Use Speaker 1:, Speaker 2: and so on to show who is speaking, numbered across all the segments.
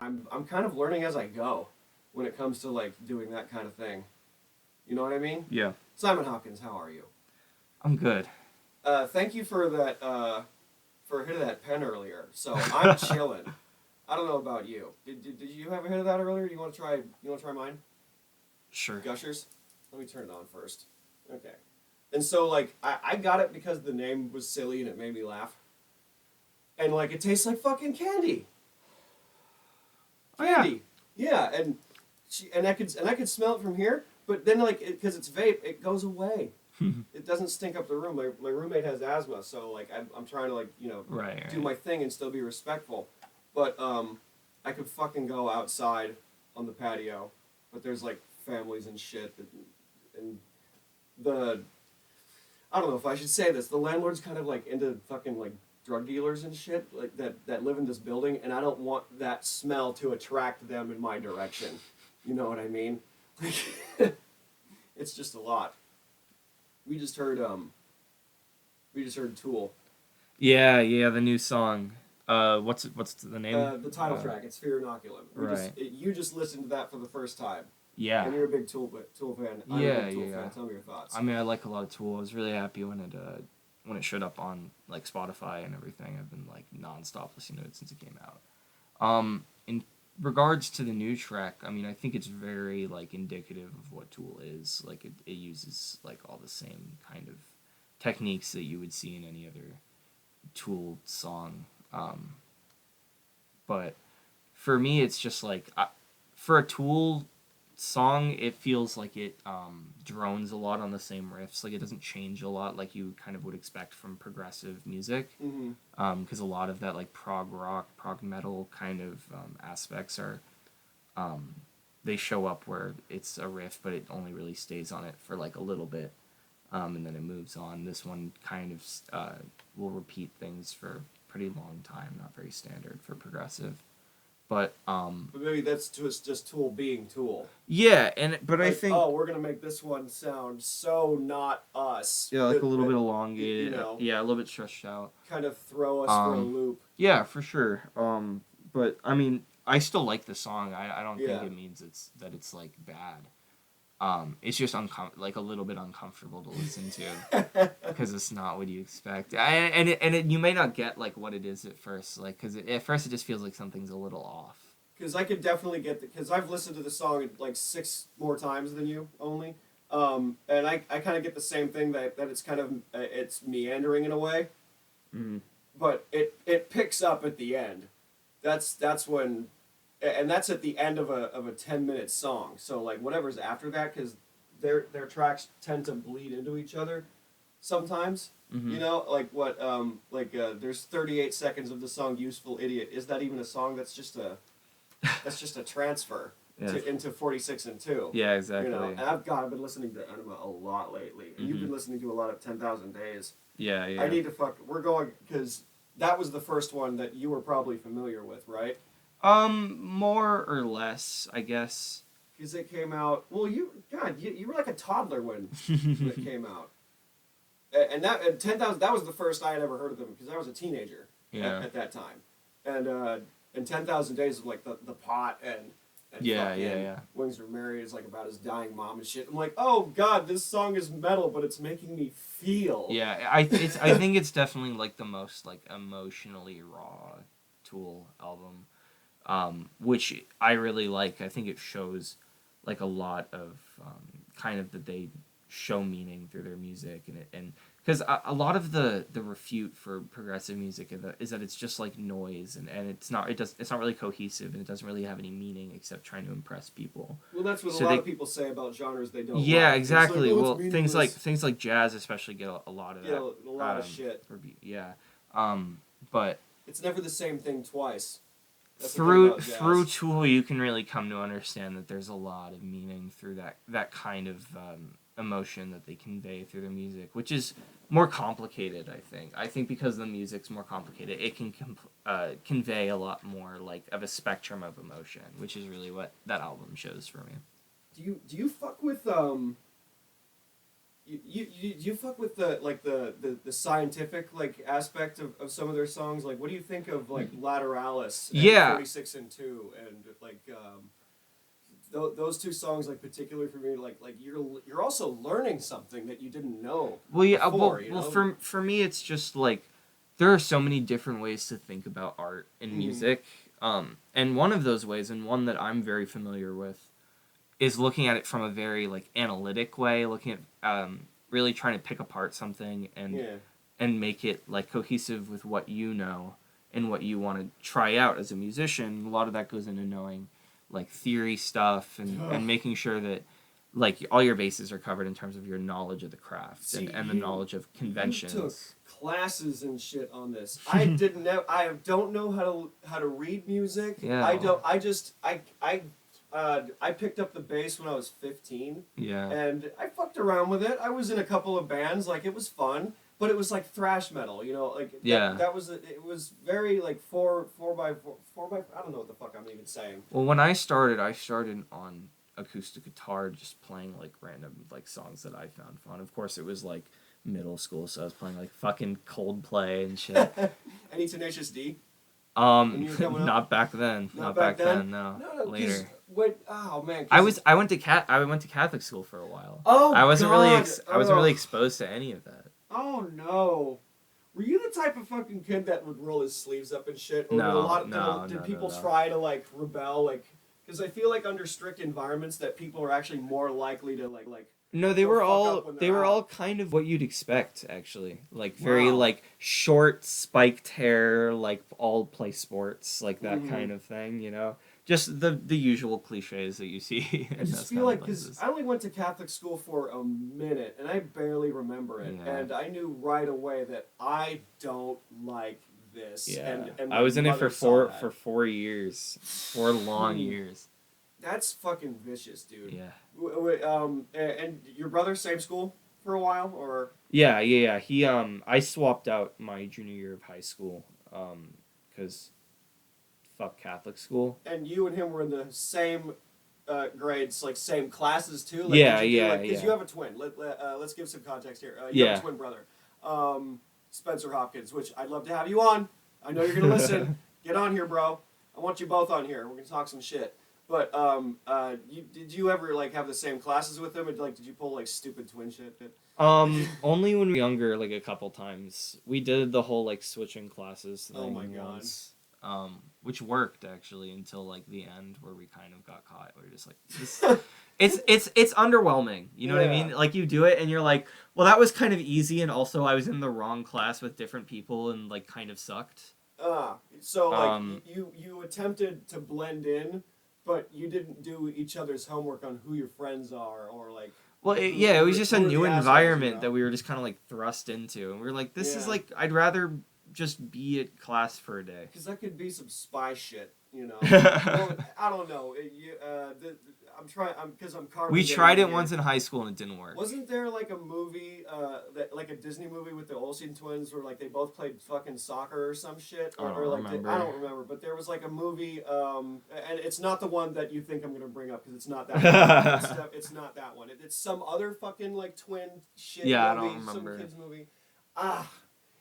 Speaker 1: I'm kind of learning as I go when it comes to like doing that kind of thing. You know what I mean?
Speaker 2: Yeah.
Speaker 1: Simon Hopkins, how are you?
Speaker 2: I'm good.
Speaker 1: Thank you for that for hitting that pen earlier. So I'm chilling. I don't know about you. Did you have a hit of that earlier? Do you want to try? You want to try mine?
Speaker 2: Sure.
Speaker 1: Gushers. Let me turn it on first. Okay. And so like I got it because the name was silly and it made me laugh. And like it tastes like fucking candy.
Speaker 2: Oh yeah.
Speaker 1: Candy. Yeah, and I could smell it from here, but then like because it's vape, it goes away. It doesn't stink up the room. My roommate has asthma, so like I'm trying to like
Speaker 2: Right.
Speaker 1: do my thing and still be respectful, but I could fucking go outside on the patio, but there's like families and shit that, and the I don't know if I should say this. The landlord's kind of like into fucking like drug dealers and shit like that live in this building, and I don't want that smell to attract them in my direction. You know what I mean? It's just a lot. We just heard Tool.
Speaker 2: Yeah. Yeah. The new song. What's the name?
Speaker 1: The title track. It's Fear Inoculum.
Speaker 2: Right.
Speaker 1: You just listened to that for the first time,
Speaker 2: Yeah.
Speaker 1: and you're a big Tool fan. I'm a
Speaker 2: Yeah.
Speaker 1: big Tool
Speaker 2: Yeah.
Speaker 1: fan. Tell me your thoughts.
Speaker 2: I mean, I like a lot of Tool. I was really happy when it showed up on like Spotify and everything. I've been like nonstop listening to it since it came out. In regards to the new track, I mean, I think it's very like indicative of what Tool is. Like it uses like all the same kind of techniques that you would see in any other Tool song. But for me, it's just like for a Tool song, it feels like it drones a lot on the same riffs. Like it doesn't change a lot like you kind of would expect from progressive music.
Speaker 1: Mm-hmm.
Speaker 2: Because a lot of that like prog rock, prog metal kind of aspects are they show up where it's a riff, but it only really stays on it for like a little bit, and then it moves on. This one kind of will repeat things for a pretty long time, not very standard for progressive. But
Speaker 1: But maybe that's just Tool being Tool.
Speaker 2: yeah, but
Speaker 1: Like,
Speaker 2: I think
Speaker 1: oh, we're gonna make this one sound so not us.
Speaker 2: yeah, like a little bit
Speaker 1: That,
Speaker 2: elongated, yeah, a little bit stretched out.
Speaker 1: kind of throw us for a loop.
Speaker 2: Yeah, for sure. But I mean, I still like the song. I don't think
Speaker 1: Yeah.
Speaker 2: it means it's like bad. It's just like a little bit uncomfortable to listen to because it's not what you expect. You may not get like what it is at first, like because at first it just feels like something's a little off.
Speaker 1: Because I could definitely get because I've listened to the song like 6 more times than you only, and I kind of get the same thing that it's kind of it's meandering in a way,
Speaker 2: Mm.
Speaker 1: but it picks up at the end. That's when, and that's at the end of a 10-minute song. So like whatever's after that, because their tracks tend to bleed into each other sometimes.
Speaker 2: Mm-hmm.
Speaker 1: You know, like what there's 38 seconds of the song "Useful Idiot." Is that even a song? That's just a transfer into 46 and 2.
Speaker 2: Yeah, exactly.
Speaker 1: You know, and I've been listening to Enema a lot lately. And you've been listening to a lot of 10,000 Days.
Speaker 2: Yeah, yeah.
Speaker 1: I need to we're going, because that was the first one that you were probably familiar with, right?
Speaker 2: More or less, I guess.
Speaker 1: Because it came out, well, you were like a toddler when it came out. And 10,000, that was the first I had ever heard of them, because I was a teenager at that time. And 10,000 Days of like the pot and
Speaker 2: yeah.
Speaker 1: Wings Are Married is like about his dying mom and shit. I'm like, oh god, this song is metal, but it's making me feel.
Speaker 2: Yeah, I think it's definitely like the most like emotionally raw Tool album, which I really like. I think it shows like a lot of kind of that they show meaning through their music and because a lot of the refute for progressive music is that it's just like noise and it's not really cohesive and it doesn't really have any meaning except trying to impress people.
Speaker 1: Well, that's what a lot of people say about genres they don't.
Speaker 2: Yeah,
Speaker 1: like.
Speaker 2: exactly.
Speaker 1: Like,
Speaker 2: well, things like jazz especially get a lot of that.
Speaker 1: A lot of shit.
Speaker 2: Yeah, but
Speaker 1: it's never the same thing twice. That's
Speaker 2: through Tool, you can really come to understand that there's a lot of meaning through that kind of emotion that they convey through their music, which is more complicated. I think because the music's more complicated, it can convey a lot more like of a spectrum of emotion, which is really what that album shows for me.
Speaker 1: Do you fuck with You fuck with the scientific like aspect of some of their songs. Like, what do you think of like Lateralis and
Speaker 2: Yeah.
Speaker 1: 46 and 2 and like those two songs like particularly for me like you're also learning something that you didn't know
Speaker 2: Well, yeah.
Speaker 1: before,
Speaker 2: Well, for me, it's just like there are so many different ways to think about art and music. And one of those ways, and one that I'm very familiar with, is looking at it from a very like analytic way, looking at really trying to pick apart something
Speaker 1: Yeah.
Speaker 2: and make it like cohesive with what you know and what you want to try out as a musician. A lot of that goes into knowing like theory stuff and making sure that like all your bases are covered in terms of your knowledge of the craft.
Speaker 1: See,
Speaker 2: And the knowledge of conventions.
Speaker 1: You took classes and shit on this. I didn't know. I don't know how to read music.
Speaker 2: Yeah.
Speaker 1: I don't. I just I picked up the bass when I was 15.
Speaker 2: Yeah.
Speaker 1: And I fucked around with it. I was in a couple of bands. Like, it was fun, but it was like thrash metal. You know, like that was it was very like four by I don't know what the fuck I'm even saying.
Speaker 2: Well, when I started on acoustic guitar, just playing like random like songs that I found fun. Of course, it was like middle school, so I was playing like fucking Coldplay and shit.
Speaker 1: Any Tenacious D?
Speaker 2: Not back then. Not back then. No. Later.
Speaker 1: What? Oh man.
Speaker 2: I went to Catholic school for a while.
Speaker 1: Oh,
Speaker 2: I wasn't
Speaker 1: God.
Speaker 2: I wasn't really exposed to any of that.
Speaker 1: Oh no. Were you the type of fucking kid that would roll his sleeves up and shit? Or
Speaker 2: No,
Speaker 1: did people try to like rebel? Like, because I feel like under strict environments that people are actually more likely to like.
Speaker 2: No, they
Speaker 1: go
Speaker 2: were
Speaker 1: fuck
Speaker 2: all
Speaker 1: up when
Speaker 2: they
Speaker 1: they're
Speaker 2: were
Speaker 1: out.
Speaker 2: all kind of what you'd expect actually. Like very
Speaker 1: Wow.
Speaker 2: like short spiked hair, like all play sports, like that kind of thing, you know. Just the usual cliches that you see.
Speaker 1: I just feel like because I only went to Catholic school for a minute and I barely remember it,
Speaker 2: Yeah.
Speaker 1: and I knew right away that I don't like this.
Speaker 2: Yeah,
Speaker 1: And
Speaker 2: I was in it
Speaker 1: my mother saw that.
Speaker 2: 4 years, 4 long years.
Speaker 1: That's fucking vicious, dude.
Speaker 2: Yeah.
Speaker 1: And your brother, same school for a while, or?
Speaker 2: Yeah. He I swapped out my junior year of high school, because fuck Catholic school.
Speaker 1: And you and him were in the same grades, like same classes too. Like,
Speaker 2: Yeah.
Speaker 1: Because you have a twin. Let's give some context here. You have a twin brother, Spencer Hopkins, which I'd love to have you on. I know you're gonna listen. Get on here, bro. I want you both on here. We're gonna talk some shit. But did you ever like have the same classes with him? And, like, did you pull like stupid twin shit?
Speaker 2: Only when we were younger, like a couple times. We did the whole like switching classes thing
Speaker 1: Oh my God.
Speaker 2: once. Which worked actually until like the end where we kind of got caught. We were just like, it's underwhelming. You know what I mean? Like you do it and you're like, well, that was kind of easy, and also I was in the wrong class with different people and like kind of sucked.
Speaker 1: So like you attempted to blend in, but you didn't do each other's homework on who your friends are, or like.
Speaker 2: Well, it was just a new environment that we were just kind of like thrust into, and we were like, this is like, I'd rather just be at class for a day.
Speaker 1: Because that could be some spy shit, you know. Well, I don't know. I'm trying. Because I'm carving.
Speaker 2: We tried it once in high school and it didn't work.
Speaker 1: Wasn't there like a movie, like a Disney movie with the Olsen twins, where like they both played fucking soccer or some shit?
Speaker 2: I don't remember.
Speaker 1: I don't remember, but there was like a movie, and it's not the one that you think I'm gonna bring up because it's not that one. It's not that one. It's some other fucking like twin shit movie,
Speaker 2: I don't remember.
Speaker 1: some kids movie.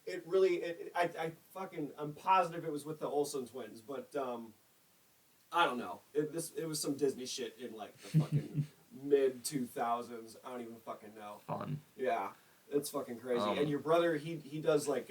Speaker 1: It really, I'm positive it was with the Olsen twins, but I don't know. It was some Disney shit in like the fucking mid 2000s. I don't even fucking know.
Speaker 2: Fun.
Speaker 1: Yeah, it's fucking crazy. And your brother, he does like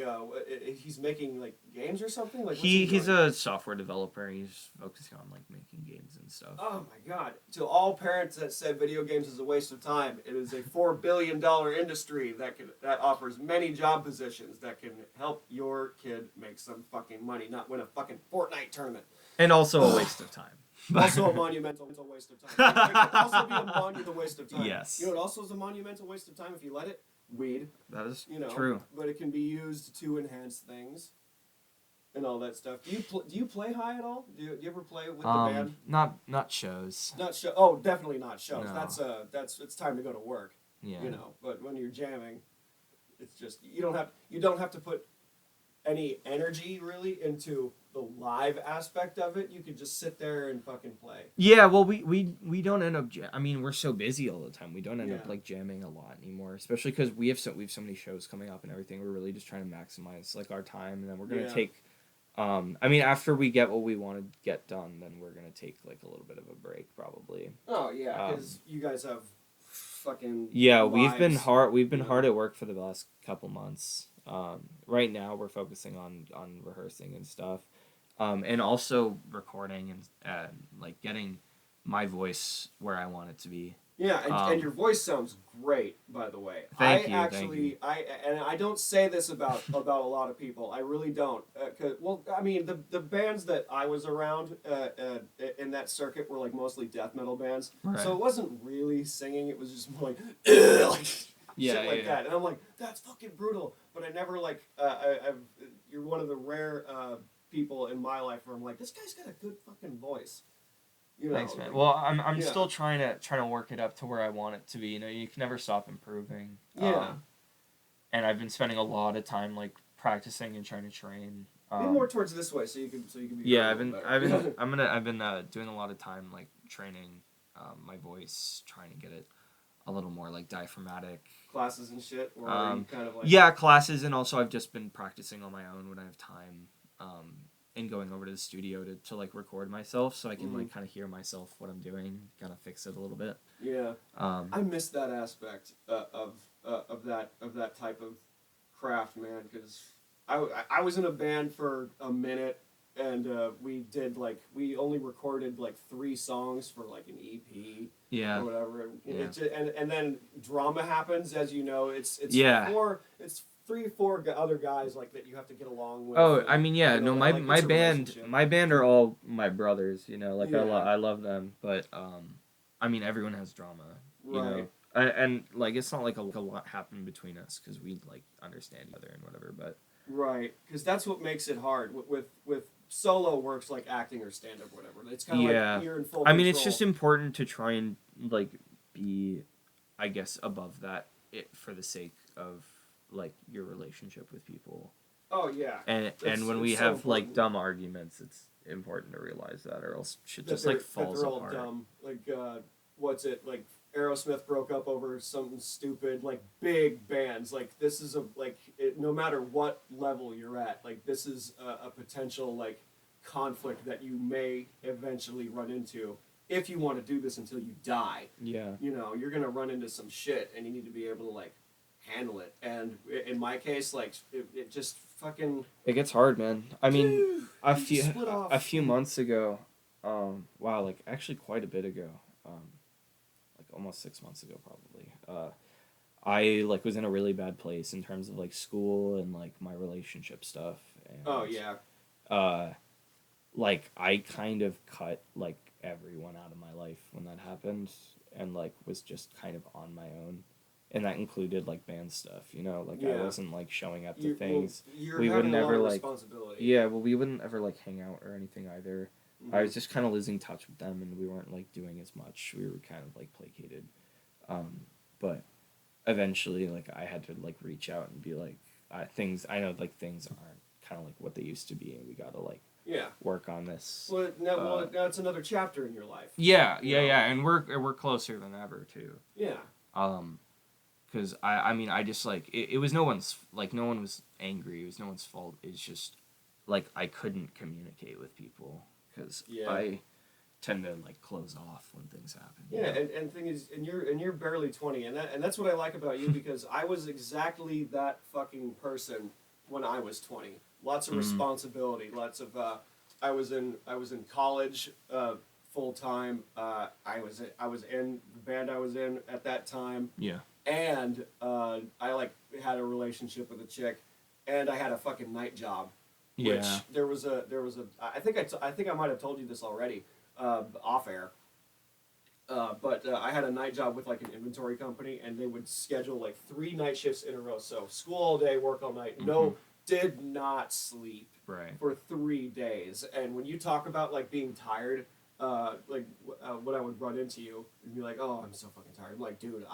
Speaker 1: he's making like games or something. Like
Speaker 2: he's a software developer. He's focusing on like making games and stuff.
Speaker 1: Oh my God! To all parents that said video games is a waste of time, it is a $4 billion industry that offers many job positions that can help your kid make some fucking money, not win a fucking Fortnite tournament.
Speaker 2: And also a waste of time.
Speaker 1: Also a monumental waste of time. It could also be a monumental waste of time.
Speaker 2: Yes.
Speaker 1: You know what also is a monumental waste of time if you let it? Weed.
Speaker 2: That is
Speaker 1: true. But it can be used to enhance things and all that stuff. Do you play high at all? Do you ever play with the band?
Speaker 2: Not shows.
Speaker 1: Not show. Oh, definitely not shows.
Speaker 2: No.
Speaker 1: That's it's time to go to work.
Speaker 2: Yeah.
Speaker 1: You know, but when you're jamming, it's just you don't have to put any energy really into the live aspect of it, you could just sit there and fucking play.
Speaker 2: Yeah, well, we don't end up. I mean, we're so busy all the time. We don't end up
Speaker 1: Yeah.
Speaker 2: like jamming a lot anymore, especially because we have so many shows coming up and everything. We're really just trying to maximize like our time, and then we're gonna
Speaker 1: Yeah.
Speaker 2: take. I mean, after we get what we want to get done, then we're gonna take like a little bit of a break, probably.
Speaker 1: Oh yeah, because you guys have fucking
Speaker 2: Yeah, we've been
Speaker 1: lives,
Speaker 2: hard. We've been
Speaker 1: you know.
Speaker 2: hard at work for the last couple months. Right now, we're focusing on rehearsing and stuff, and also recording and like getting my voice where I want it to be.
Speaker 1: Yeah, and your voice sounds great, by the way.
Speaker 2: Thank you.
Speaker 1: I don't say this about a lot of people. I really don't. I mean, the bands that I was around in that circuit were like mostly death metal bands.
Speaker 2: Right.
Speaker 1: So it wasn't really singing. It was just more like, like shit like that. And I'm like, that's fucking brutal. But I never like. You're one of the rare people in my life where I'm like, this guy's got a good fucking voice. You know,
Speaker 2: Thanks, man.
Speaker 1: like,
Speaker 2: Well, I'm
Speaker 1: yeah.
Speaker 2: still trying to work it up to where I want it to be. You know, you can never stop improving.
Speaker 1: Yeah.
Speaker 2: And I've been spending a lot of time like practicing and trying to train.
Speaker 1: Be more towards this way, so you can be.
Speaker 2: Yeah,
Speaker 1: I've
Speaker 2: I've been doing a lot of time like training my voice, trying to get it a little more like diaphragmatic.
Speaker 1: Classes and shit, or are you kind of like.
Speaker 2: Yeah, classes, and also I've just been practicing on my own when I have time. And going over to the studio to like record myself so I can like kind of hear myself what I'm doing, kind of fix it a little bit.
Speaker 1: Yeah. I miss that aspect of that type of craft, man, because I was in a band for a minute and we only recorded like 3 songs for like an EP.
Speaker 2: Yeah.
Speaker 1: Or whatever.
Speaker 2: Yeah.
Speaker 1: And then drama happens, as you know. It's
Speaker 2: yeah.
Speaker 1: 3 or 4 other guys like that you have to get along with.
Speaker 2: Oh, I mean, yeah, no, my band,
Speaker 1: relationship.
Speaker 2: my band are all my brothers, you know, like
Speaker 1: Yeah.
Speaker 2: I love them, but I mean, everyone has drama, you know,
Speaker 1: Right.
Speaker 2: and like it's not like a lot happened between us because we like understand each other and whatever, but
Speaker 1: right, because that's what makes it hard with solo works like acting or stand up, whatever. It's kind of like you're in full.
Speaker 2: I mean, it's
Speaker 1: control.
Speaker 2: just important to try and like be, I guess, above that for the sake of like your relationship with people.
Speaker 1: Oh yeah.
Speaker 2: And when we have like dumb arguments, it's important to realize that, or else shit just like falls
Speaker 1: they're all
Speaker 2: apart.
Speaker 1: dumb. Like what's it like? Aerosmith broke up over something stupid. Like big bands. Like this is no matter what level you're at. Like this is a potential like conflict that you may eventually run into if you want to do this until you die.
Speaker 2: Yeah.
Speaker 1: You know, you're gonna run into some shit, and you need to be able to like handle it. And in my case, like it just fucking.
Speaker 2: It gets hard, man. I mean,
Speaker 1: Dude,
Speaker 2: a few months ago, wow, like actually quite a bit ago, like almost 6 months ago probably. I like was in a really bad place in terms of like school and like my relationship stuff. And,
Speaker 1: oh yeah.
Speaker 2: Like I kind of cut like everyone out of my life when that happened, and like was just kind of on my own. And that included like band stuff, you know, like I wasn't like showing up to things.
Speaker 1: We wouldn't ever like
Speaker 2: responsibility. Yeah, well, we wouldn't ever like hang out or anything either. Mm-hmm. I was just kind of losing touch with them, and we weren't like doing as much. We were kind of like placated, but eventually, like I had to like reach out and be like, things. I know like things aren't kind of like what they used to be, and we gotta like work on this.
Speaker 1: Well, now it's another chapter in your life.
Speaker 2: Yeah, and we're closer than ever too.
Speaker 1: Yeah.
Speaker 2: Because I mean, I just, like, it was no one was angry, it was no one's fault, it's just, like, I couldn't communicate with people, because I tend to, like, close off when things happen.
Speaker 1: Yeah, and thing is, and you're barely 20, and that's what I like about you, because I was exactly that fucking person when I was 20. Lots of responsibility, lots of, I was in college, full time, I was in the band I was in at that time.
Speaker 2: Yeah.
Speaker 1: And I like had a relationship with a chick, and I had a fucking night job.
Speaker 2: Yeah.
Speaker 1: Which there was a I think I might have told you this already, off air. But I had a night job with like an inventory company, and they would schedule like 3 night shifts in a row. So school all day, work all night. No, did not sleep.
Speaker 2: Right.
Speaker 1: For 3 days. And when you talk about like being tired. When I would run into you and be like, "Oh, I'm so fucking tired." I'm like, "Dude,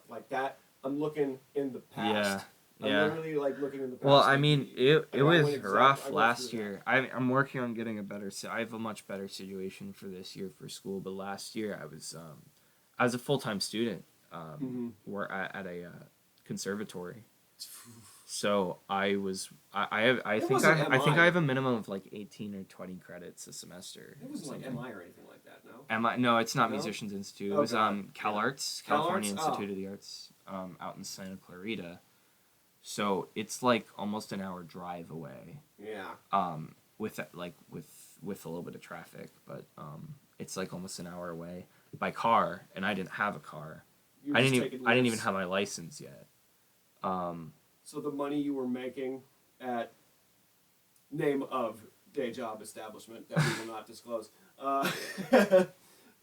Speaker 1: like that. I'm looking in the past." I'm
Speaker 2: Yeah.
Speaker 1: literally like looking in the past.
Speaker 2: Well, I
Speaker 1: like,
Speaker 2: mean, it
Speaker 1: I
Speaker 2: was
Speaker 1: went
Speaker 2: rough
Speaker 1: I went
Speaker 2: last
Speaker 1: through
Speaker 2: year. I'm working on getting a better. I have a much better situation for this year for school. But last year, I was a full time student. Where at a conservatory. So
Speaker 1: It wasn't
Speaker 2: I think
Speaker 1: MI.
Speaker 2: I have a minimum of like 18 or 20 credits a semester.
Speaker 1: It wasn't like MI or anything like that, no?
Speaker 2: No, it's not
Speaker 1: No?
Speaker 2: Musicians Institute. It
Speaker 1: Oh,
Speaker 2: was
Speaker 1: God.
Speaker 2: Cal
Speaker 1: Yeah.
Speaker 2: Arts,
Speaker 1: Cal
Speaker 2: California
Speaker 1: Arts?
Speaker 2: Institute
Speaker 1: Oh.
Speaker 2: of the Arts, out in Santa Clarita. So it's like almost an hour drive away.
Speaker 1: Yeah.
Speaker 2: With with a little bit of traffic, but it's like almost an hour away by car, and I didn't have a car.
Speaker 1: You were just taking
Speaker 2: I didn't even
Speaker 1: lifts.
Speaker 2: have my license yet.
Speaker 1: So the money you were making at name of day job establishment that we will not disclose.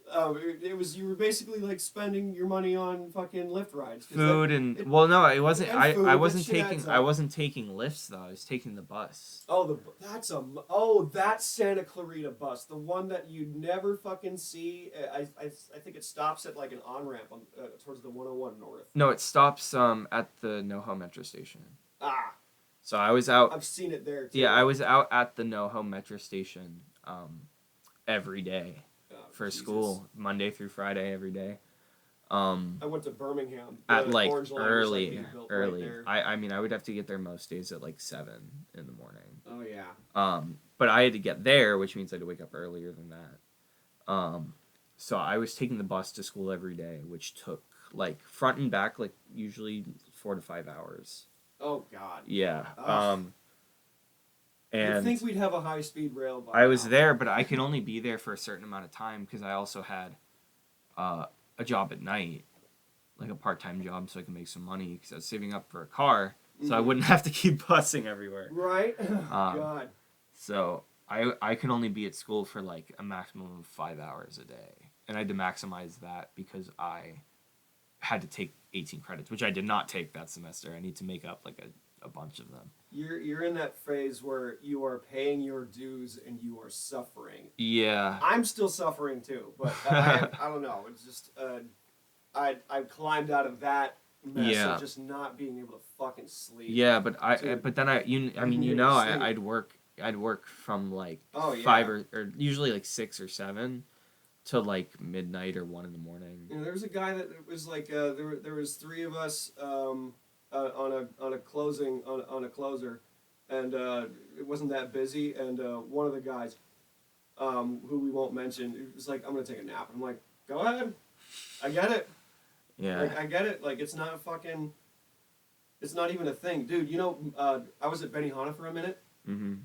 Speaker 1: It was you were basically like spending your money on fucking Lyft rides.
Speaker 2: Food well, no, it wasn't.
Speaker 1: and food,
Speaker 2: I
Speaker 1: that
Speaker 2: wasn't
Speaker 1: shit
Speaker 2: taking.
Speaker 1: adds
Speaker 2: I
Speaker 1: up.
Speaker 2: wasn't taking lifts though. I was taking the bus.
Speaker 1: Oh, that Santa Clarita bus, the one that you never fucking see. I think it stops at like an on ramp on towards the 101 north.
Speaker 2: No, it stops at the NoHo metro station.
Speaker 1: Ah,
Speaker 2: So I was out.
Speaker 1: I've seen it there too.
Speaker 2: Yeah, I was out at the NoHo metro station every day for
Speaker 1: Jesus.
Speaker 2: school, Monday through Friday, every day.
Speaker 1: I went to Birmingham.
Speaker 2: At
Speaker 1: The
Speaker 2: like
Speaker 1: Orange Line was, like, being built right
Speaker 2: early.
Speaker 1: there.
Speaker 2: I mean, I would have to get there most days at like 7 in the morning.
Speaker 1: Oh yeah.
Speaker 2: But I had to get there, which means I had to wake up earlier than that. So I was taking the bus to school every day, which took like front and back, like usually 4 to 5 hours.
Speaker 1: Oh God.
Speaker 2: Yeah.
Speaker 1: Ugh.
Speaker 2: And
Speaker 1: You'd think we'd have a high-speed rail by
Speaker 2: I was
Speaker 1: now.
Speaker 2: there, but I could only be there for a certain amount of time because I also had a job at night, like a part-time job, so I could make some money because I was saving up for a car, so I wouldn't have to keep busing everywhere.
Speaker 1: Right? God.
Speaker 2: So I could only be at school for like a maximum of 5 hours a day, and I had to maximize that because I had to take 18 credits, which I did not take that semester. I need to make up like a bunch of them.
Speaker 1: You're in that phase where you are paying your dues and you are suffering.
Speaker 2: Yeah.
Speaker 1: I'm still suffering too, but I don't know. It's just I climbed out of that mess of just not being able to fucking sleep.
Speaker 2: Yeah, but
Speaker 1: Dude.
Speaker 2: I'd work from like
Speaker 1: Oh, yeah.
Speaker 2: 5 or usually like 6 or 7 to like midnight or 1 in the morning.
Speaker 1: You know, there was a guy that was like there was 3 of us on a closer, and it wasn't that busy, and one of the guys who we won't mention was like, I'm gonna take a nap. I'm like, go ahead, I get it.
Speaker 2: Yeah.
Speaker 1: Like, I get it. Like, it's not even a thing, dude. You know, I was at Benihana for a minute.
Speaker 2: Mm-hmm.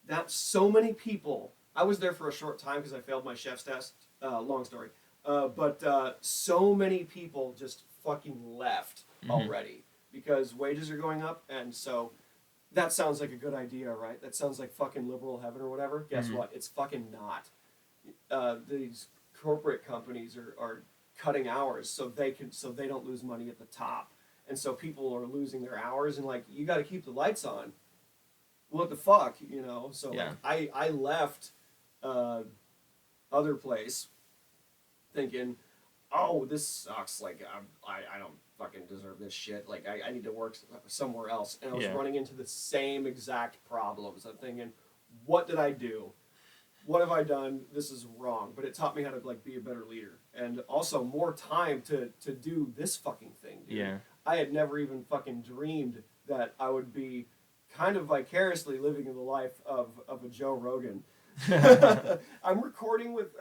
Speaker 1: That so many people. I was there for a short time because I failed my chef's test. Long story, but so many people just fucking left already because wages are going up, and so that sounds like a good idea, right? That sounds like fucking liberal heaven or whatever. Guess what? It's fucking not. These corporate companies are cutting hours so they don't lose money at the top, and so people are losing their hours, and like, you got to keep the lights on. What the fuck, you know? So
Speaker 2: Yeah.
Speaker 1: like I left other place thinking, oh, this sucks. Like I don't fucking deserve this shit. Like I need to work somewhere else, and I was running into the same exact problems. I'm thinking, what did I do? What have I done? This is wrong. But it taught me how to like be a better leader, and also more time to do this fucking thing, dude.
Speaker 2: Yeah.
Speaker 1: I had never even fucking dreamed that I would be kind of vicariously living in the life of a Joe Rogan. I'm recording with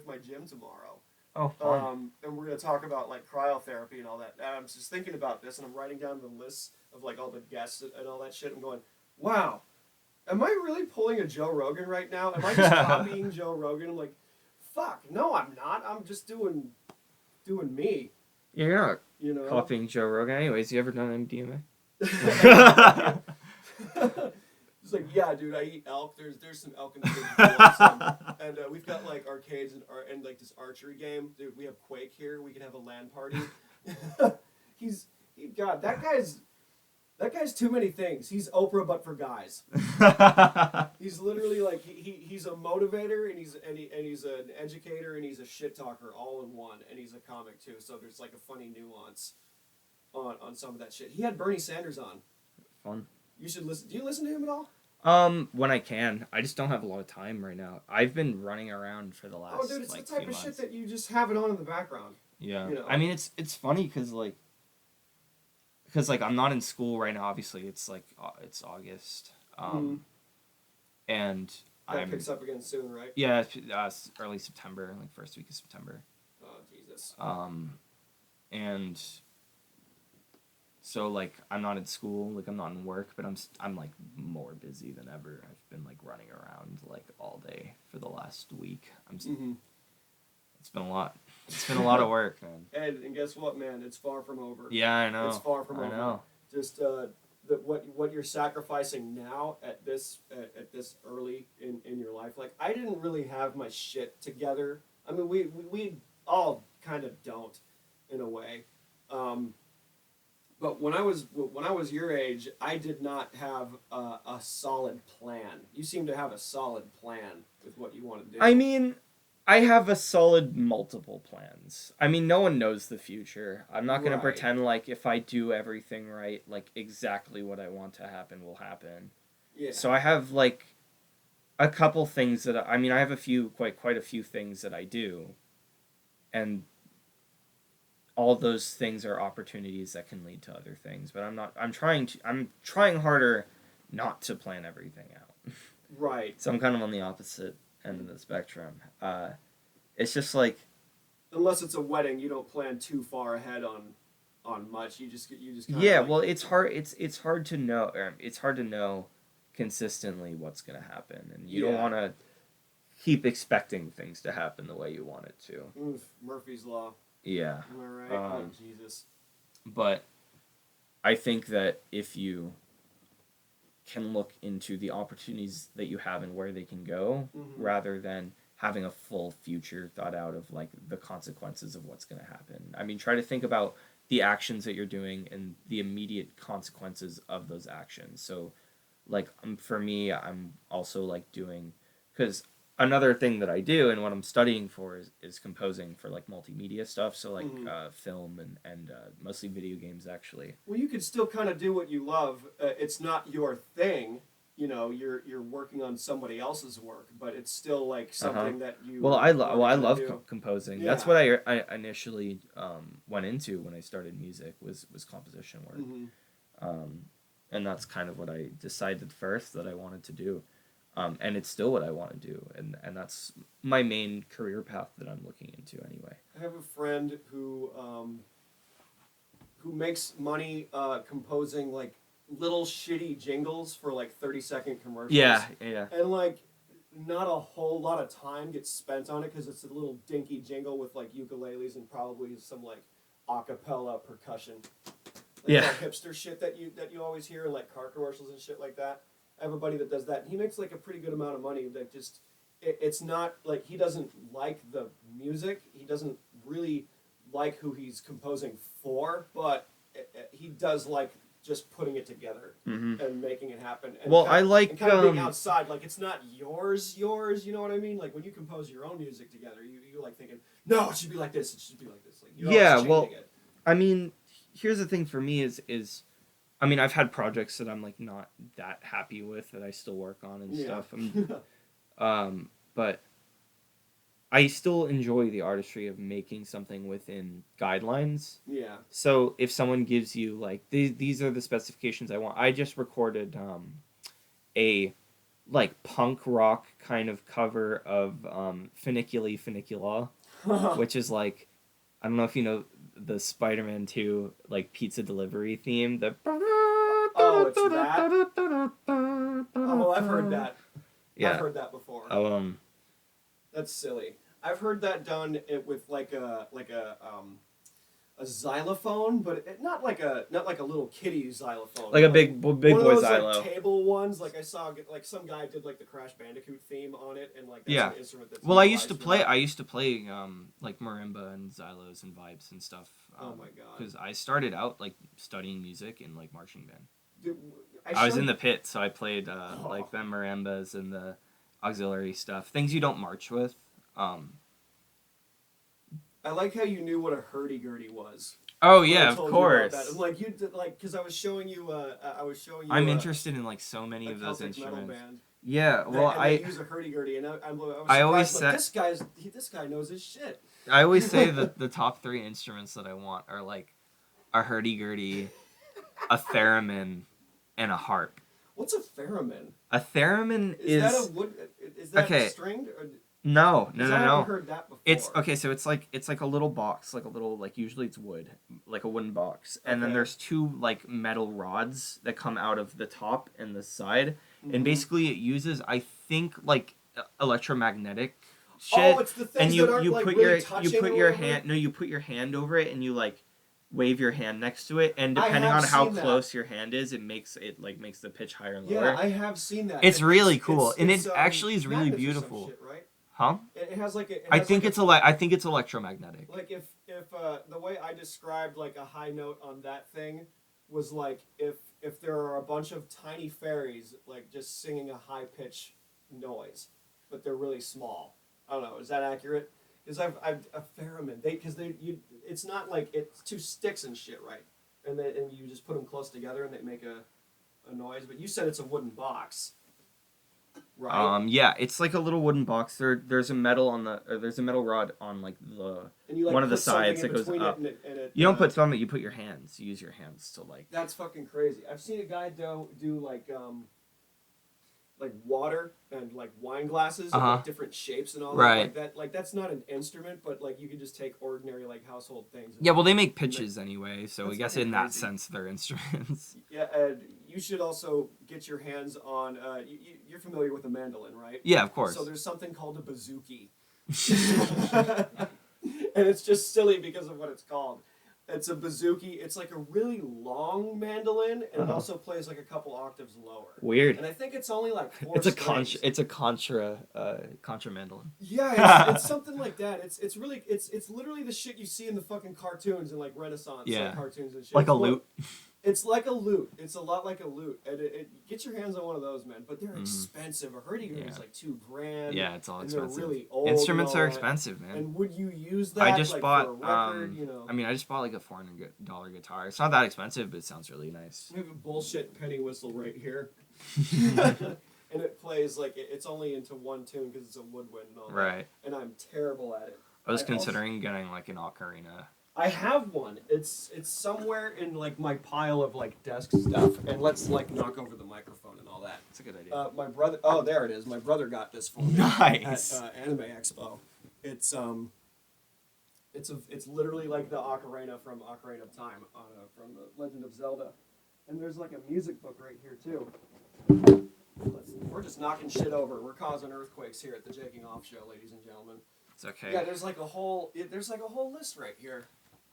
Speaker 1: my gym tomorrow.
Speaker 2: Oh, fun.
Speaker 1: And we're gonna talk about like cryotherapy and all that. And I'm just thinking about this, and I'm writing down the lists of like all the guests and all that shit. I'm going, wow, am I really pulling a Joe Rogan right now? Am I just copying Joe Rogan? I'm like, fuck, no, I'm not. I'm just doing me.
Speaker 2: Yeah, you're not
Speaker 1: You know.
Speaker 2: copying Joe Rogan. Anyways, you ever done MDMA?
Speaker 1: It's like, yeah, dude, I eat elk. There's some elk in the city, and we've got like arcades and like this archery game. Dude, we have Quake here. We can have a LAN party. God, that guy's too many things. He's Oprah, but for guys. He's literally like he's a motivator, and he's an educator, and he's a shit talker all in one, and he's a comic too. So there's like a funny nuance on some of that shit. He had Bernie Sanders on.
Speaker 2: Fun.
Speaker 1: You should listen. Do you listen to him at all?
Speaker 2: When I can. I just don't have a lot of time right now. I've been running around for the last,
Speaker 1: Oh, dude, it's
Speaker 2: like,
Speaker 1: the type
Speaker 2: few
Speaker 1: of
Speaker 2: months.
Speaker 1: shit that you just have it on in the background.
Speaker 2: Yeah.
Speaker 1: You know?
Speaker 2: I mean, it's funny because like I'm not in school right now. Obviously, it's like it's August, and
Speaker 1: That picks up again soon, right?
Speaker 2: yeah, early September, like first week of September.
Speaker 1: Oh, Jesus.
Speaker 2: And so like I'm not in school, like I'm not in work, but I'm like more busy than ever. I've been like running around like all day for the last week. It's been a lot. It's been a lot of work, man.
Speaker 1: And guess what, man? It's far from over.
Speaker 2: Yeah, I know.
Speaker 1: It's far from over.
Speaker 2: I know.
Speaker 1: Just what you're sacrificing now at this early in your life. Like, I didn't really have my shit together. I mean, we all kind of don't, in a way. But when I was your age, I did not have a solid plan. You seem to have a solid plan with what you want to do.
Speaker 2: I mean, I have a solid multiple plans. I mean, no one knows the future. I'm not going to pretend like if I do everything right, like exactly what I want to happen will happen.
Speaker 1: Yeah.
Speaker 2: So I have like a couple things that I mean, I have quite a few things that I do. And all those things are opportunities that can lead to other things, but I'm trying harder not to plan everything out.
Speaker 1: Right.
Speaker 2: So I'm kind of on the opposite end of the spectrum. It's just like,
Speaker 1: unless it's a wedding, you don't plan too far ahead on much. You just
Speaker 2: yeah. Well, it's hard. It's hard to know. It's hard to know consistently what's gonna happen, and you don't want to keep expecting things to happen the way you want it to.
Speaker 1: Oof, Murphy's Law.
Speaker 2: Yeah.
Speaker 1: Am I right? Oh, Jesus.
Speaker 2: But I think that if you can look into the opportunities that you have and where they can go, rather than having a full future thought out of like the consequences of what's going to happen. I mean, try to think about the actions that you're doing and the immediate consequences of those actions. So like for me, I'm also like doing, because another thing that I do and what I'm studying for is composing for like multimedia stuff. So like film and mostly video games actually.
Speaker 1: Well, you could still kind of do what you love. It's not your thing. You know, you're working on somebody else's work, but it's still like something that you.
Speaker 2: Well, I love composing.
Speaker 1: Yeah.
Speaker 2: That's what I initially went into when I started music was composition work, and that's kind of what I decided first that I wanted to do, and it's still what I want to do, and that's my main career path that I'm looking into anyway.
Speaker 1: I have a friend who makes money composing like little shitty jingles for like 30-second commercials.
Speaker 2: Yeah.
Speaker 1: And like not a whole lot of time gets spent on it because it's a little dinky jingle with like ukuleles and probably some like acapella percussion. Like that hipster shit that you always hear in like car commercials and shit like that. I have a buddy that does that, and he makes like a pretty good amount of money. That just it's not like he doesn't like the music. He doesn't really like who he's composing for, but he does like just putting it together and making it happen. And
Speaker 2: well, I like
Speaker 1: and kind of being outside, like it's not yours. You know what I mean? Like when you compose your own music together, you like thinking, no, it should be like this. It should be like this. Like you're always changing it.
Speaker 2: I mean, here's the thing for me is, I mean, I've had projects that I'm like not that happy with that I still work on and stuff. But I still enjoy the artistry of making something within guidelines.
Speaker 1: Yeah.
Speaker 2: So if someone gives you like these are the specifications I want, I just recorded a like punk rock kind of cover of Funiculi Funicula, which is like, I don't know if you know the Spider-Man 2 like pizza delivery theme.
Speaker 1: Oh, it's that? Oh, I've heard that.
Speaker 2: Yeah.
Speaker 1: I've heard that before. That's silly. I've heard that done with like a xylophone, but not like a little kiddie xylophone.
Speaker 2: Like a big boy xylo.
Speaker 1: Like table ones. Like I saw like some guy did like the Crash Bandicoot theme on it, and like that's an instrument that's.
Speaker 2: Well, I used to play like marimba and xylos and vibes and stuff.
Speaker 1: Oh my god!
Speaker 2: Because I started out like studying music in like marching band.
Speaker 1: Dude,
Speaker 2: I was in the pit, so I played like the marimbas and the auxiliary stuff, things you don't march with.
Speaker 1: I like how you knew what a hurdy-gurdy was.
Speaker 2: Oh
Speaker 1: when I
Speaker 2: yeah, of
Speaker 1: told you about that.
Speaker 2: course.
Speaker 1: And like you did, like because I was showing
Speaker 2: I'm
Speaker 1: you
Speaker 2: interested in like so many
Speaker 1: a
Speaker 2: of those
Speaker 1: Celtic metal
Speaker 2: instruments.
Speaker 1: band.
Speaker 2: Yeah, well,
Speaker 1: And they use a hurdy-gurdy, and I was
Speaker 2: I always
Speaker 1: surprised. Like
Speaker 2: say
Speaker 1: this guy knows his shit.
Speaker 2: I always say that the top three instruments that I want are like a hurdy-gurdy, a theremin, and a harp.
Speaker 1: What's a theremin?
Speaker 2: A theremin
Speaker 1: Is that a
Speaker 2: is
Speaker 1: wood? Is that
Speaker 2: okay.
Speaker 1: stringed? Or,
Speaker 2: No, no,
Speaker 1: because I
Speaker 2: no,
Speaker 1: haven't
Speaker 2: no.
Speaker 1: heard that before.
Speaker 2: It's okay. So it's like a little box, like a little like usually it's wood, like a wooden box, and then
Speaker 1: Okay.
Speaker 2: there's two like metal rods that come out of the top and the side, and
Speaker 1: Mhm.
Speaker 2: basically it uses I think like electromagnetic
Speaker 1: Oh,
Speaker 2: shit,
Speaker 1: it's the
Speaker 2: and
Speaker 1: things that aren't like really touching.
Speaker 2: you put
Speaker 1: or
Speaker 2: your
Speaker 1: whatever?
Speaker 2: hand no you put your hand over it and you like wave your hand next to it, and
Speaker 1: I
Speaker 2: depending
Speaker 1: have
Speaker 2: on how
Speaker 1: seen that.
Speaker 2: close your hand is, it makes the pitch higher and
Speaker 1: Yeah,
Speaker 2: lower.
Speaker 1: I have seen that.
Speaker 2: It's really cool, and it actually is really
Speaker 1: magnets or some
Speaker 2: beautiful.
Speaker 1: shit, right?
Speaker 2: Huh?
Speaker 1: It has like a. It
Speaker 2: I
Speaker 1: has
Speaker 2: think
Speaker 1: like
Speaker 2: it's I think it's electromagnetic.
Speaker 1: like if the way I described like a high note on that thing was like if there are a bunch of tiny fairies like just singing a high pitch noise, but they're really small. I don't know. Is that accurate? Because I've a theremin. It's not like it's two sticks and shit, right? And you just put them close together and they make a noise. But you said it's a wooden box, right?
Speaker 2: Yeah, it's like a little wooden box. There's a metal there's a metal rod on like the
Speaker 1: And you like
Speaker 2: one of the
Speaker 1: put something
Speaker 2: sides
Speaker 1: in
Speaker 2: that goes
Speaker 1: between
Speaker 2: up.
Speaker 1: it and it
Speaker 2: You don't put thumb, you put your hands. You use your hands to like.
Speaker 1: That's fucking crazy. I've seen a guy do like water and like wine glasses of
Speaker 2: Uh-huh.
Speaker 1: like different shapes and all that.
Speaker 2: Right.
Speaker 1: Like that. Like that's not an instrument, but like you could just take ordinary like household things.
Speaker 2: Yeah, well, they make pitches anyway, so I
Speaker 1: That's
Speaker 2: guess
Speaker 1: fucking
Speaker 2: in that
Speaker 1: crazy.
Speaker 2: sense they're instruments.
Speaker 1: Yeah, and you should also get your hands on. You're familiar with a mandolin, right?
Speaker 2: Yeah, of course.
Speaker 1: So there's something called a bouzouki, and it's just silly because of what it's called. It's a bouzouki. It's like a really long mandolin, and it also plays like a couple octaves lower.
Speaker 2: Weird.
Speaker 1: And I think it's only like four
Speaker 2: It's a
Speaker 1: strings.
Speaker 2: it's a contra mandolin.
Speaker 1: Yeah, it's something like that. It's really it's literally the shit you see in the fucking cartoons and like Renaissance
Speaker 2: Yeah.
Speaker 1: cartoons and shit.
Speaker 2: Like
Speaker 1: It's
Speaker 2: a
Speaker 1: more-
Speaker 2: lute.
Speaker 1: It's like a lute. It's a lot like a lute. And get your hands on one of those, man. But they're expensive. A hurdy-gurdy is like $2,000.
Speaker 2: Yeah, it's all
Speaker 1: and
Speaker 2: expensive.
Speaker 1: They're really old.
Speaker 2: Instruments
Speaker 1: and all
Speaker 2: are
Speaker 1: that.
Speaker 2: expensive, man.
Speaker 1: And would you use that?
Speaker 2: I just
Speaker 1: like,
Speaker 2: bought.
Speaker 1: for a record, you know?
Speaker 2: I mean, I just bought like a $400 guitar. It's not that expensive, but it sounds really nice.
Speaker 1: We have a bullshit penny whistle right here. And it plays like it's only into one tune because it's a woodwind and all that.
Speaker 2: Right.
Speaker 1: And I'm terrible at it.
Speaker 2: I was considering getting like an ocarina.
Speaker 1: I have one. It's somewhere in like my pile of like desk stuff. And let's like knock over the microphone and all that.
Speaker 2: That's a good idea.
Speaker 1: My brother. Oh, there it is. My brother got this for me
Speaker 2: Nice.
Speaker 1: at Anime Expo. It's literally like the ocarina from Ocarina of Time from the Legend of Zelda. And there's like a music book right here too. We're just knocking shit over. We're causing earthquakes here at the Jaking Off Show, ladies and gentlemen.
Speaker 2: It's okay.
Speaker 1: Yeah, there's like a whole list right here.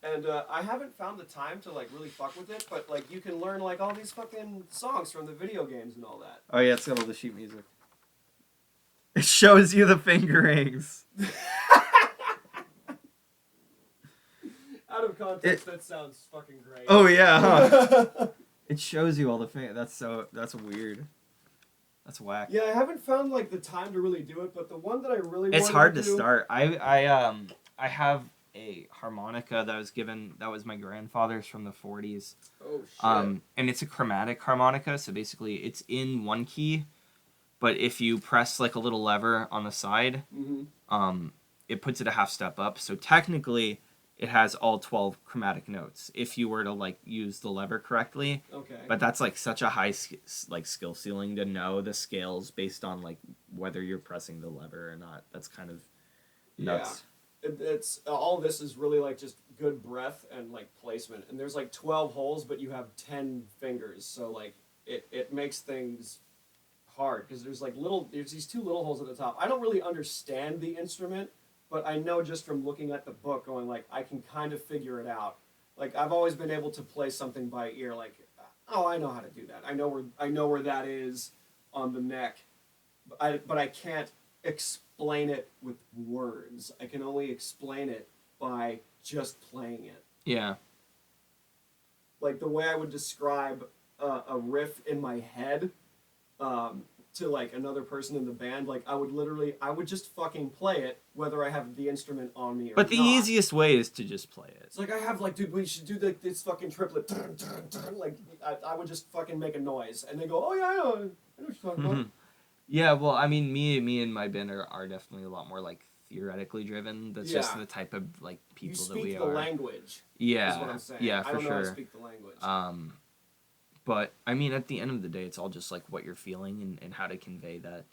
Speaker 1: And I haven't found the time to like really fuck with it, but like you can learn like all these fucking songs from the video games and all that.
Speaker 2: Oh yeah, it's got all the sheet music. It shows you the fingerings.
Speaker 1: Out of context, that sounds fucking great.
Speaker 2: Oh yeah, huh? It shows you all the that's weird. That's whack.
Speaker 1: Yeah, I haven't found like the time to really do it, but the one that I really
Speaker 2: It's
Speaker 1: wanted
Speaker 2: hard
Speaker 1: to
Speaker 2: to
Speaker 1: do,
Speaker 2: start. I have a harmonica that was my grandfather's from the 40s.
Speaker 1: Oh shit.
Speaker 2: And it's a chromatic harmonica, so basically it's in one key, but if you press like a little lever on the side, it puts it a half step up. So technically it has all 12 chromatic notes if you were to like use the lever correctly.
Speaker 1: Okay.
Speaker 2: But that's like such a high like skill ceiling to know the scales based on like whether you're pressing the lever or not. That's kind of nuts.
Speaker 1: Yeah. It's all of this is really like just good breath and like placement. And there's like 12 holes, but you have 10 fingers, so like it makes things hard because there's these two little holes at the top. I don't really understand the instrument, but I know just from looking at the book, going like I can kind of figure it out. Like I've always been able to play something by ear. Like, oh, I know how to do that. I know where that is on the neck, but I can't explain it with words. I can only explain it by just playing it.
Speaker 2: Yeah.
Speaker 1: Like the way I would describe a riff in my head to like another person in the band, like I would just fucking play it whether I have the instrument on me or
Speaker 2: But the
Speaker 1: not.
Speaker 2: easiest way is to just play it.
Speaker 1: It's like I have like, dude, we should do this fucking triplet. Like I would just fucking make a noise, and they go, oh yeah, I know what you're talking about.
Speaker 2: Yeah, well, I mean, me and my band are definitely a lot more like theoretically driven. That's just
Speaker 1: Yeah.
Speaker 2: the type of like people
Speaker 1: You
Speaker 2: that we
Speaker 1: speak the
Speaker 2: are.
Speaker 1: language.
Speaker 2: Yeah,
Speaker 1: Is what I'm saying.
Speaker 2: yeah,
Speaker 1: I
Speaker 2: for
Speaker 1: don't know how to
Speaker 2: sure.
Speaker 1: speak the language.
Speaker 2: But I mean, at the end of the day, it's all just like what you're feeling and how to convey that.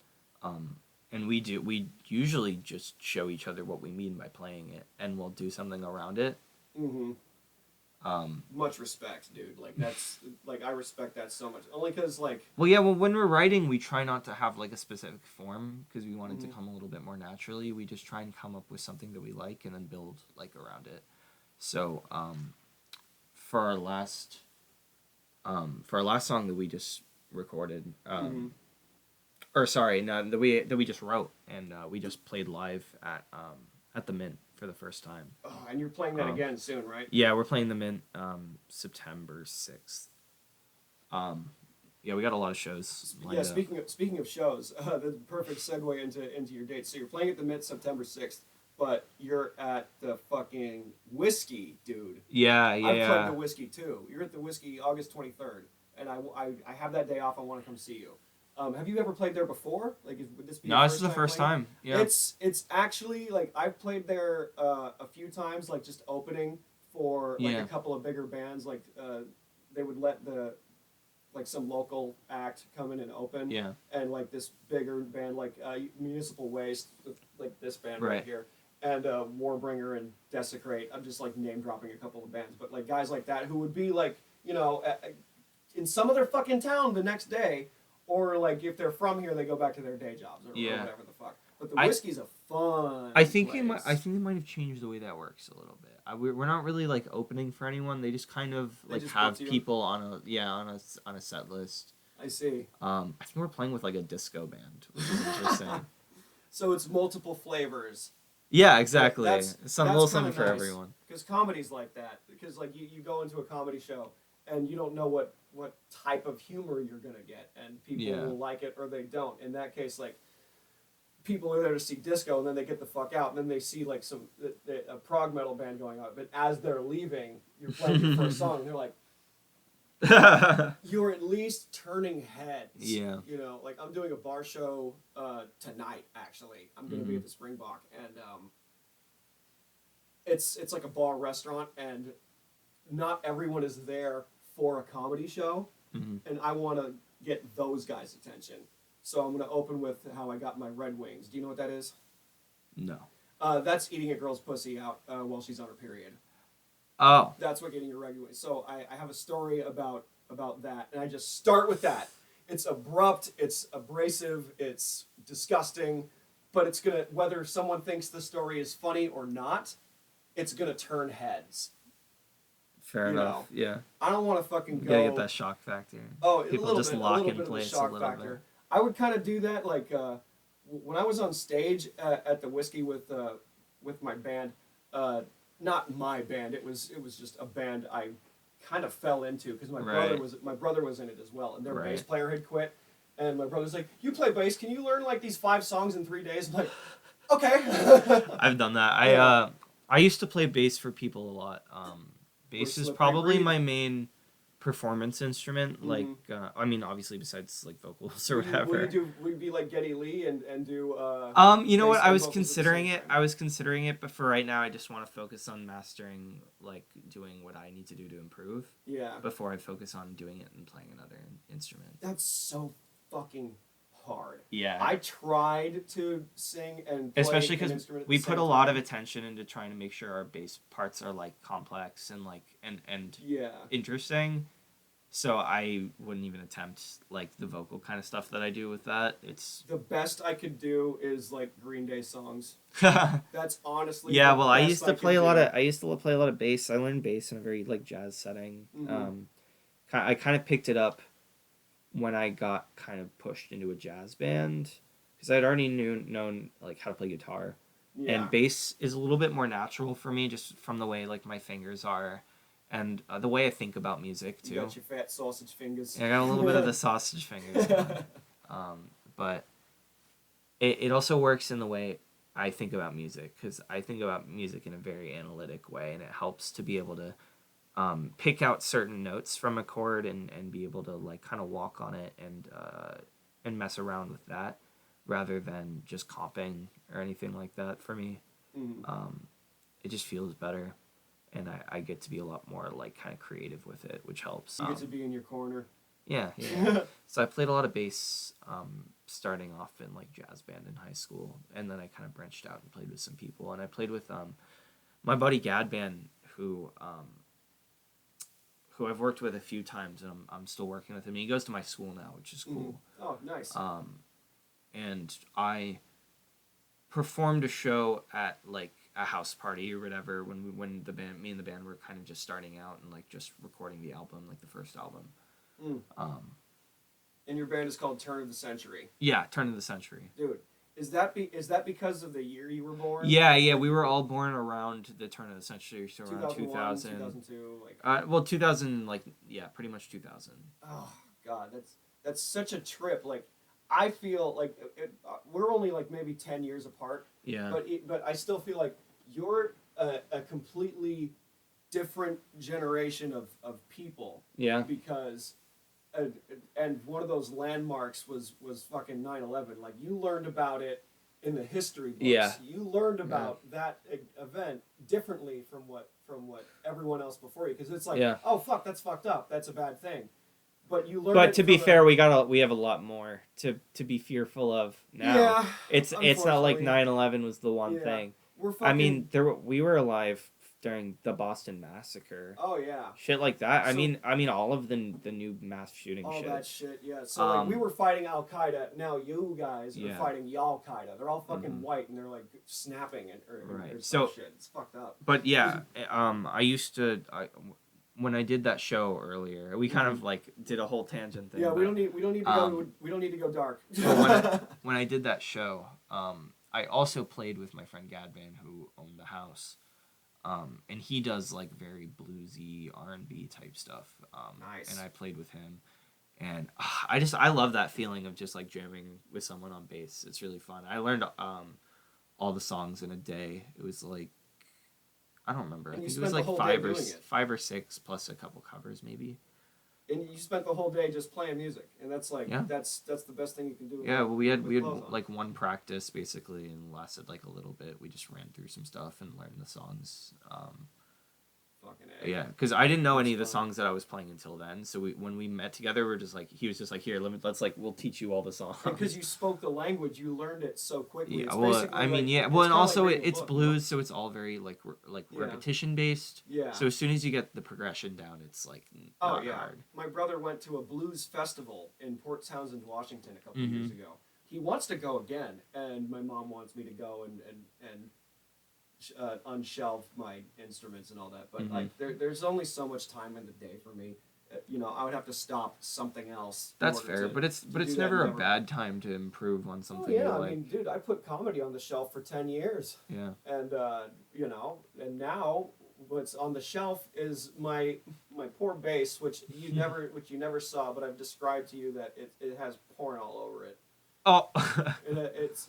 Speaker 2: And we usually just show each other what we mean by playing it, and we'll do something around it.
Speaker 1: Mm-hmm.
Speaker 2: Um,
Speaker 1: Much respect, dude. Like that's like I respect that so much. Only because like
Speaker 2: well, yeah, well, when we're writing, we try not to have like a specific form because we want it to
Speaker 1: Mhm.
Speaker 2: come a little bit more naturally. We just try and come up with something that we like and then build like around it. So, for our last song that we just recorded, or sorry, no, that we just wrote and we just played live at the Mint for the first time.
Speaker 1: oh, and you're playing that again soon, right?
Speaker 2: Yeah, we're playing the Mint September 6th. Yeah, we got a lot of shows.
Speaker 1: Yeah, speaking of shows, the perfect segue into your dates. So you're playing at the Mint September 6th, but you're at the fucking Whiskey, dude.
Speaker 2: Yeah,
Speaker 1: I've played
Speaker 2: yeah.
Speaker 1: the Whiskey too. You're at the Whiskey August 23rd, and I have that day off. I want to come see you. Have you ever played there before? Like, would this be?
Speaker 2: No, this is the first
Speaker 1: playing?
Speaker 2: time. Yeah.
Speaker 1: It's actually like I've played there a few times, like just opening for like
Speaker 2: Yeah.
Speaker 1: a couple of bigger bands. Like they would let like some local act come in and open.
Speaker 2: Yeah.
Speaker 1: And like this bigger band, like Municipal Waste, like this band right
Speaker 2: Right.
Speaker 1: here, and Warbringer and Desecrate. I'm just like name dropping a couple of bands, but like guys like that who would be like, you know, in some other fucking town the next day, or like if they're from here, they go back to their day jobs or whatever the fuck. But the Whiskey's a fun.
Speaker 2: I think
Speaker 1: place.
Speaker 2: I think it might have changed the way that works a little bit. We're not really like opening for anyone. They just kind of like
Speaker 1: just
Speaker 2: have
Speaker 1: book you?
Speaker 2: people on a set list.
Speaker 1: I see.
Speaker 2: I think we're playing with like a disco band, which is interesting.
Speaker 1: So it's multiple flavors.
Speaker 2: Yeah, exactly.
Speaker 1: That's
Speaker 2: A little
Speaker 1: kinda
Speaker 2: something for
Speaker 1: nice.
Speaker 2: everyone.
Speaker 1: Because comedy's like that. Because like you go into a comedy show and you don't know what type of humor you're gonna get, and people will like it or they don't. In that case, like people are there to see disco, and then they get the fuck out, and then they see like a prog metal band going on. But as they're leaving, you're playing your first song, and they're like, you're at least turning heads.
Speaker 2: Yeah.
Speaker 1: You know, like I'm doing a bar show tonight. Actually, I'm gonna be at the Springbok, and it's like a bar restaurant, and not everyone is there for a comedy show, and I want to get those guys' attention. So I'm gonna open with how I got my Red Wings. Do you know what that is?
Speaker 2: No.
Speaker 1: That's eating a girl's pussy out while she's on her period.
Speaker 2: Oh.
Speaker 1: That's what getting your Red Wings. So I have a story about that, and I just start with that. It's abrupt, it's abrasive, it's disgusting, but it's gonna, whether someone thinks the story is funny or not, it's gonna turn heads.
Speaker 2: Fair
Speaker 1: You
Speaker 2: enough.
Speaker 1: know.
Speaker 2: Yeah.
Speaker 1: I don't want to fucking
Speaker 2: You
Speaker 1: go.
Speaker 2: gotta get that shock factor.
Speaker 1: Oh,
Speaker 2: People
Speaker 1: a little
Speaker 2: just
Speaker 1: bit,
Speaker 2: lock
Speaker 1: a little
Speaker 2: in
Speaker 1: bit
Speaker 2: place
Speaker 1: of the shock
Speaker 2: a little
Speaker 1: factor.
Speaker 2: bit.
Speaker 1: I would kind of do that, like when I was on stage at the Whiskey with my band. Not my band. It was just a band I kind of fell into because my brother was in it as well, and their bass player had quit, and my brother's like, "You play bass? Can you learn like these 5 songs in 3 days?" I'm like, "Okay."
Speaker 2: I've done that.
Speaker 1: Yeah.
Speaker 2: I used to play bass for people a lot. Bass is
Speaker 1: Slippery
Speaker 2: probably
Speaker 1: breed.
Speaker 2: my main performance instrument. Like, I mean, obviously besides like vocals or whatever.
Speaker 1: Would you be like Geddy Lee and do?
Speaker 2: You know what?
Speaker 1: bass
Speaker 2: I
Speaker 1: and
Speaker 2: was
Speaker 1: vocals at the
Speaker 2: considering
Speaker 1: same
Speaker 2: it.
Speaker 1: time?
Speaker 2: I was considering it, but for right now, I just want to focus on mastering, like doing what I need to do to improve.
Speaker 1: Yeah.
Speaker 2: Before I focus on doing it and playing another instrument.
Speaker 1: That's so fucking hard.
Speaker 2: Yeah.
Speaker 1: I tried to sing and play
Speaker 2: Especially
Speaker 1: an
Speaker 2: because
Speaker 1: instrument at
Speaker 2: we
Speaker 1: the
Speaker 2: put
Speaker 1: same
Speaker 2: a lot
Speaker 1: time.
Speaker 2: of attention into trying to make sure our bass parts are like complex and like and
Speaker 1: Yeah.
Speaker 2: interesting. So I wouldn't even attempt like the vocal kind of stuff that I do with that. It's
Speaker 1: The best I could do is like Green Day songs.
Speaker 2: yeah.
Speaker 1: That's honestly
Speaker 2: Well, I
Speaker 1: best
Speaker 2: used to
Speaker 1: could
Speaker 2: play a
Speaker 1: do.
Speaker 2: lot of. I used to play a lot of bass. I learned bass in a very like jazz setting. I kind of picked it up when I got kind of pushed into a jazz band because I'd already known like how to play guitar, and bass is a little bit more natural for me just from the way like my fingers are, and the way I think about music too.
Speaker 1: You got your fat sausage fingers.
Speaker 2: Yeah, I got a little bit of the sausage fingers. but it also works in the way I think about music, because I think about music in a very analytic way, and it helps to be able to pick out certain notes from a chord and be able to like kind of walk on it and mess around with that rather than just comping or anything like that for me. It just feels better, and I get to be a lot more like kind of creative with it, which helps.
Speaker 1: You get to be in your corner.
Speaker 2: Yeah, yeah. So I played a lot of bass starting off in like jazz band in high school, and then I kind of branched out and played with some people, and I played with my buddy Gadban, who I've worked with a few times, and I'm still working with him. He goes to my school now, which is cool.
Speaker 1: Oh, nice.
Speaker 2: And I performed a show at like a house party or whatever when me and the band were kind of just starting out and like just recording the album, like the first album.
Speaker 1: And your band is called Turn of the Century.
Speaker 2: Yeah, Turn of the Century.
Speaker 1: Dude, is that because of the year you were born?
Speaker 2: Yeah, we were all born around the turn of the century, so around 2000.
Speaker 1: 2002, like.
Speaker 2: Well, 2000, like yeah, pretty much 2000.
Speaker 1: Oh God, that's such a trip. Like, I feel like we're only like maybe 10 years apart.
Speaker 2: Yeah.
Speaker 1: But I still feel like you're a completely different generation of people.
Speaker 2: Yeah.
Speaker 1: Because. And one of those landmarks was fucking 9/11. Like, you learned about it in the history books.
Speaker 2: Yeah.
Speaker 1: You learned about that event differently from what everyone else before you, because it's like, oh fuck, that's fucked up. That's a bad thing. But you learned.
Speaker 2: But to be fair, we have a lot more to be fearful of now.
Speaker 1: Yeah.
Speaker 2: It's not like 9/11 was the one thing. I mean, we were alive during the Boston Massacre.
Speaker 1: Oh yeah.
Speaker 2: Shit like that. So, I mean all of the new mass shooting
Speaker 1: all
Speaker 2: shit.
Speaker 1: All that shit, yeah. So like we were fighting Al Qaeda. Now you guys are fighting Y'all Qaeda. They're all fucking white and they're like snapping or some shit. It's fucked up.
Speaker 2: But yeah, I used to when I did that show earlier, we kind of like did a whole tangent thing.
Speaker 1: Yeah, we don't need to go dark.
Speaker 2: So when I did that show, I also played with my friend Gadban, who owned the house. And he does like very bluesy R&B type stuff.
Speaker 1: Nice.
Speaker 2: And I played with him, and I love that feeling of just like jamming with someone on bass. It's really fun. I learned all the songs in a day. It was like, I don't remember. I think it was like 5 or 6 plus a couple covers maybe.
Speaker 1: And you spent the whole day just playing music, and that's like that's the best thing you can do.
Speaker 2: Yeah, well, we had like one practice basically, and lasted like a little bit. We just ran through some stuff and learned the songs.
Speaker 1: Fucking A.
Speaker 2: Yeah, because I didn't know any of the songs that I was playing until then. So when we met together, he was just like, here, let's like, we'll teach you all the songs.
Speaker 1: Because you spoke the language, you learned it so quickly.
Speaker 2: Yeah,
Speaker 1: it's
Speaker 2: well, I mean,
Speaker 1: like,
Speaker 2: yeah, well, and also it's blues, so it's all very like repetition based.
Speaker 1: Yeah.
Speaker 2: So as soon as you get the progression down, it's like not hard.
Speaker 1: My brother went to a blues festival in Port Townsend, Washington, a couple of years ago. He wants to go again, and my mom wants me to go and unshelve my instruments and all that. But like, there's only so much time in the day for me. I would have to stop something else.
Speaker 2: That's fair, but it's never a bad time to improve on something.
Speaker 1: Oh, yeah, I mean, dude, I put comedy on the shelf for 10 years.
Speaker 2: Yeah.
Speaker 1: And and now what's on the shelf is my poor bass, which you never saw, but I've described to you that it has porn all over it.
Speaker 2: Oh.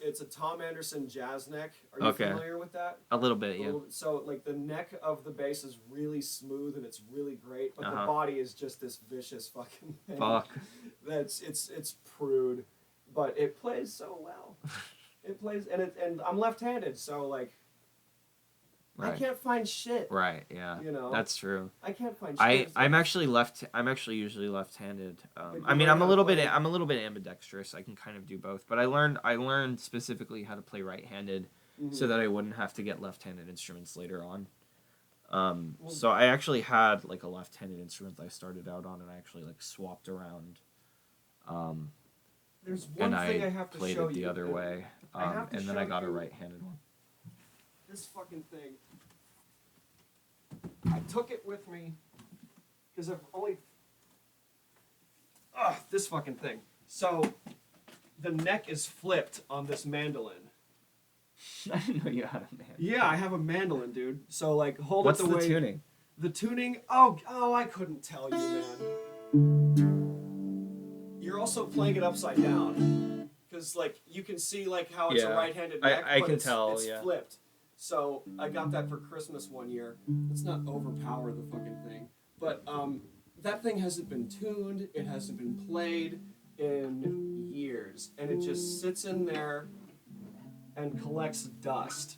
Speaker 1: It's a Tom Anderson jazz neck. Are you familiar with that?
Speaker 2: A little bit, yeah.
Speaker 1: So like the neck of the bass is really smooth and it's really great, but the body is just this vicious fucking thing.
Speaker 2: Fuck.
Speaker 1: It's prude, but it plays so well. It plays and I'm left-handed, so like. Right. I can't find shit.
Speaker 2: Right. Yeah. That's true.
Speaker 1: I can't find shit.
Speaker 2: I'm actually usually left-handed. I mean, I'm a little bit ambidextrous. I can kind of do both. But I learned specifically how to play right-handed, so that I wouldn't have to get left-handed instruments later on. So I actually had like a left-handed instrument that I started out on, and I actually like swapped around.
Speaker 1: There's one thing I have to show you.
Speaker 2: And I played it the other way, and then I got a right-handed one.
Speaker 1: This fucking thing. I took it with me because I've only. This fucking thing. So, the neck is flipped on this mandolin.
Speaker 2: I didn't know you had a mandolin.
Speaker 1: Yeah, I have a mandolin, dude. So like, hold
Speaker 2: What's
Speaker 1: it the way.
Speaker 2: What's the tuning?
Speaker 1: The tuning. Oh, I couldn't tell you, man. You're also playing it upside down. because like you can see like how it's a
Speaker 2: Yeah.
Speaker 1: right-handed neck,
Speaker 2: I
Speaker 1: but
Speaker 2: can
Speaker 1: it's,
Speaker 2: tell,
Speaker 1: it's
Speaker 2: yeah.
Speaker 1: flipped. So I got that for Christmas one year. Let's not overpower the fucking thing, but that thing hasn't been tuned. It hasn't been played in years, and it just sits in there and collects dust.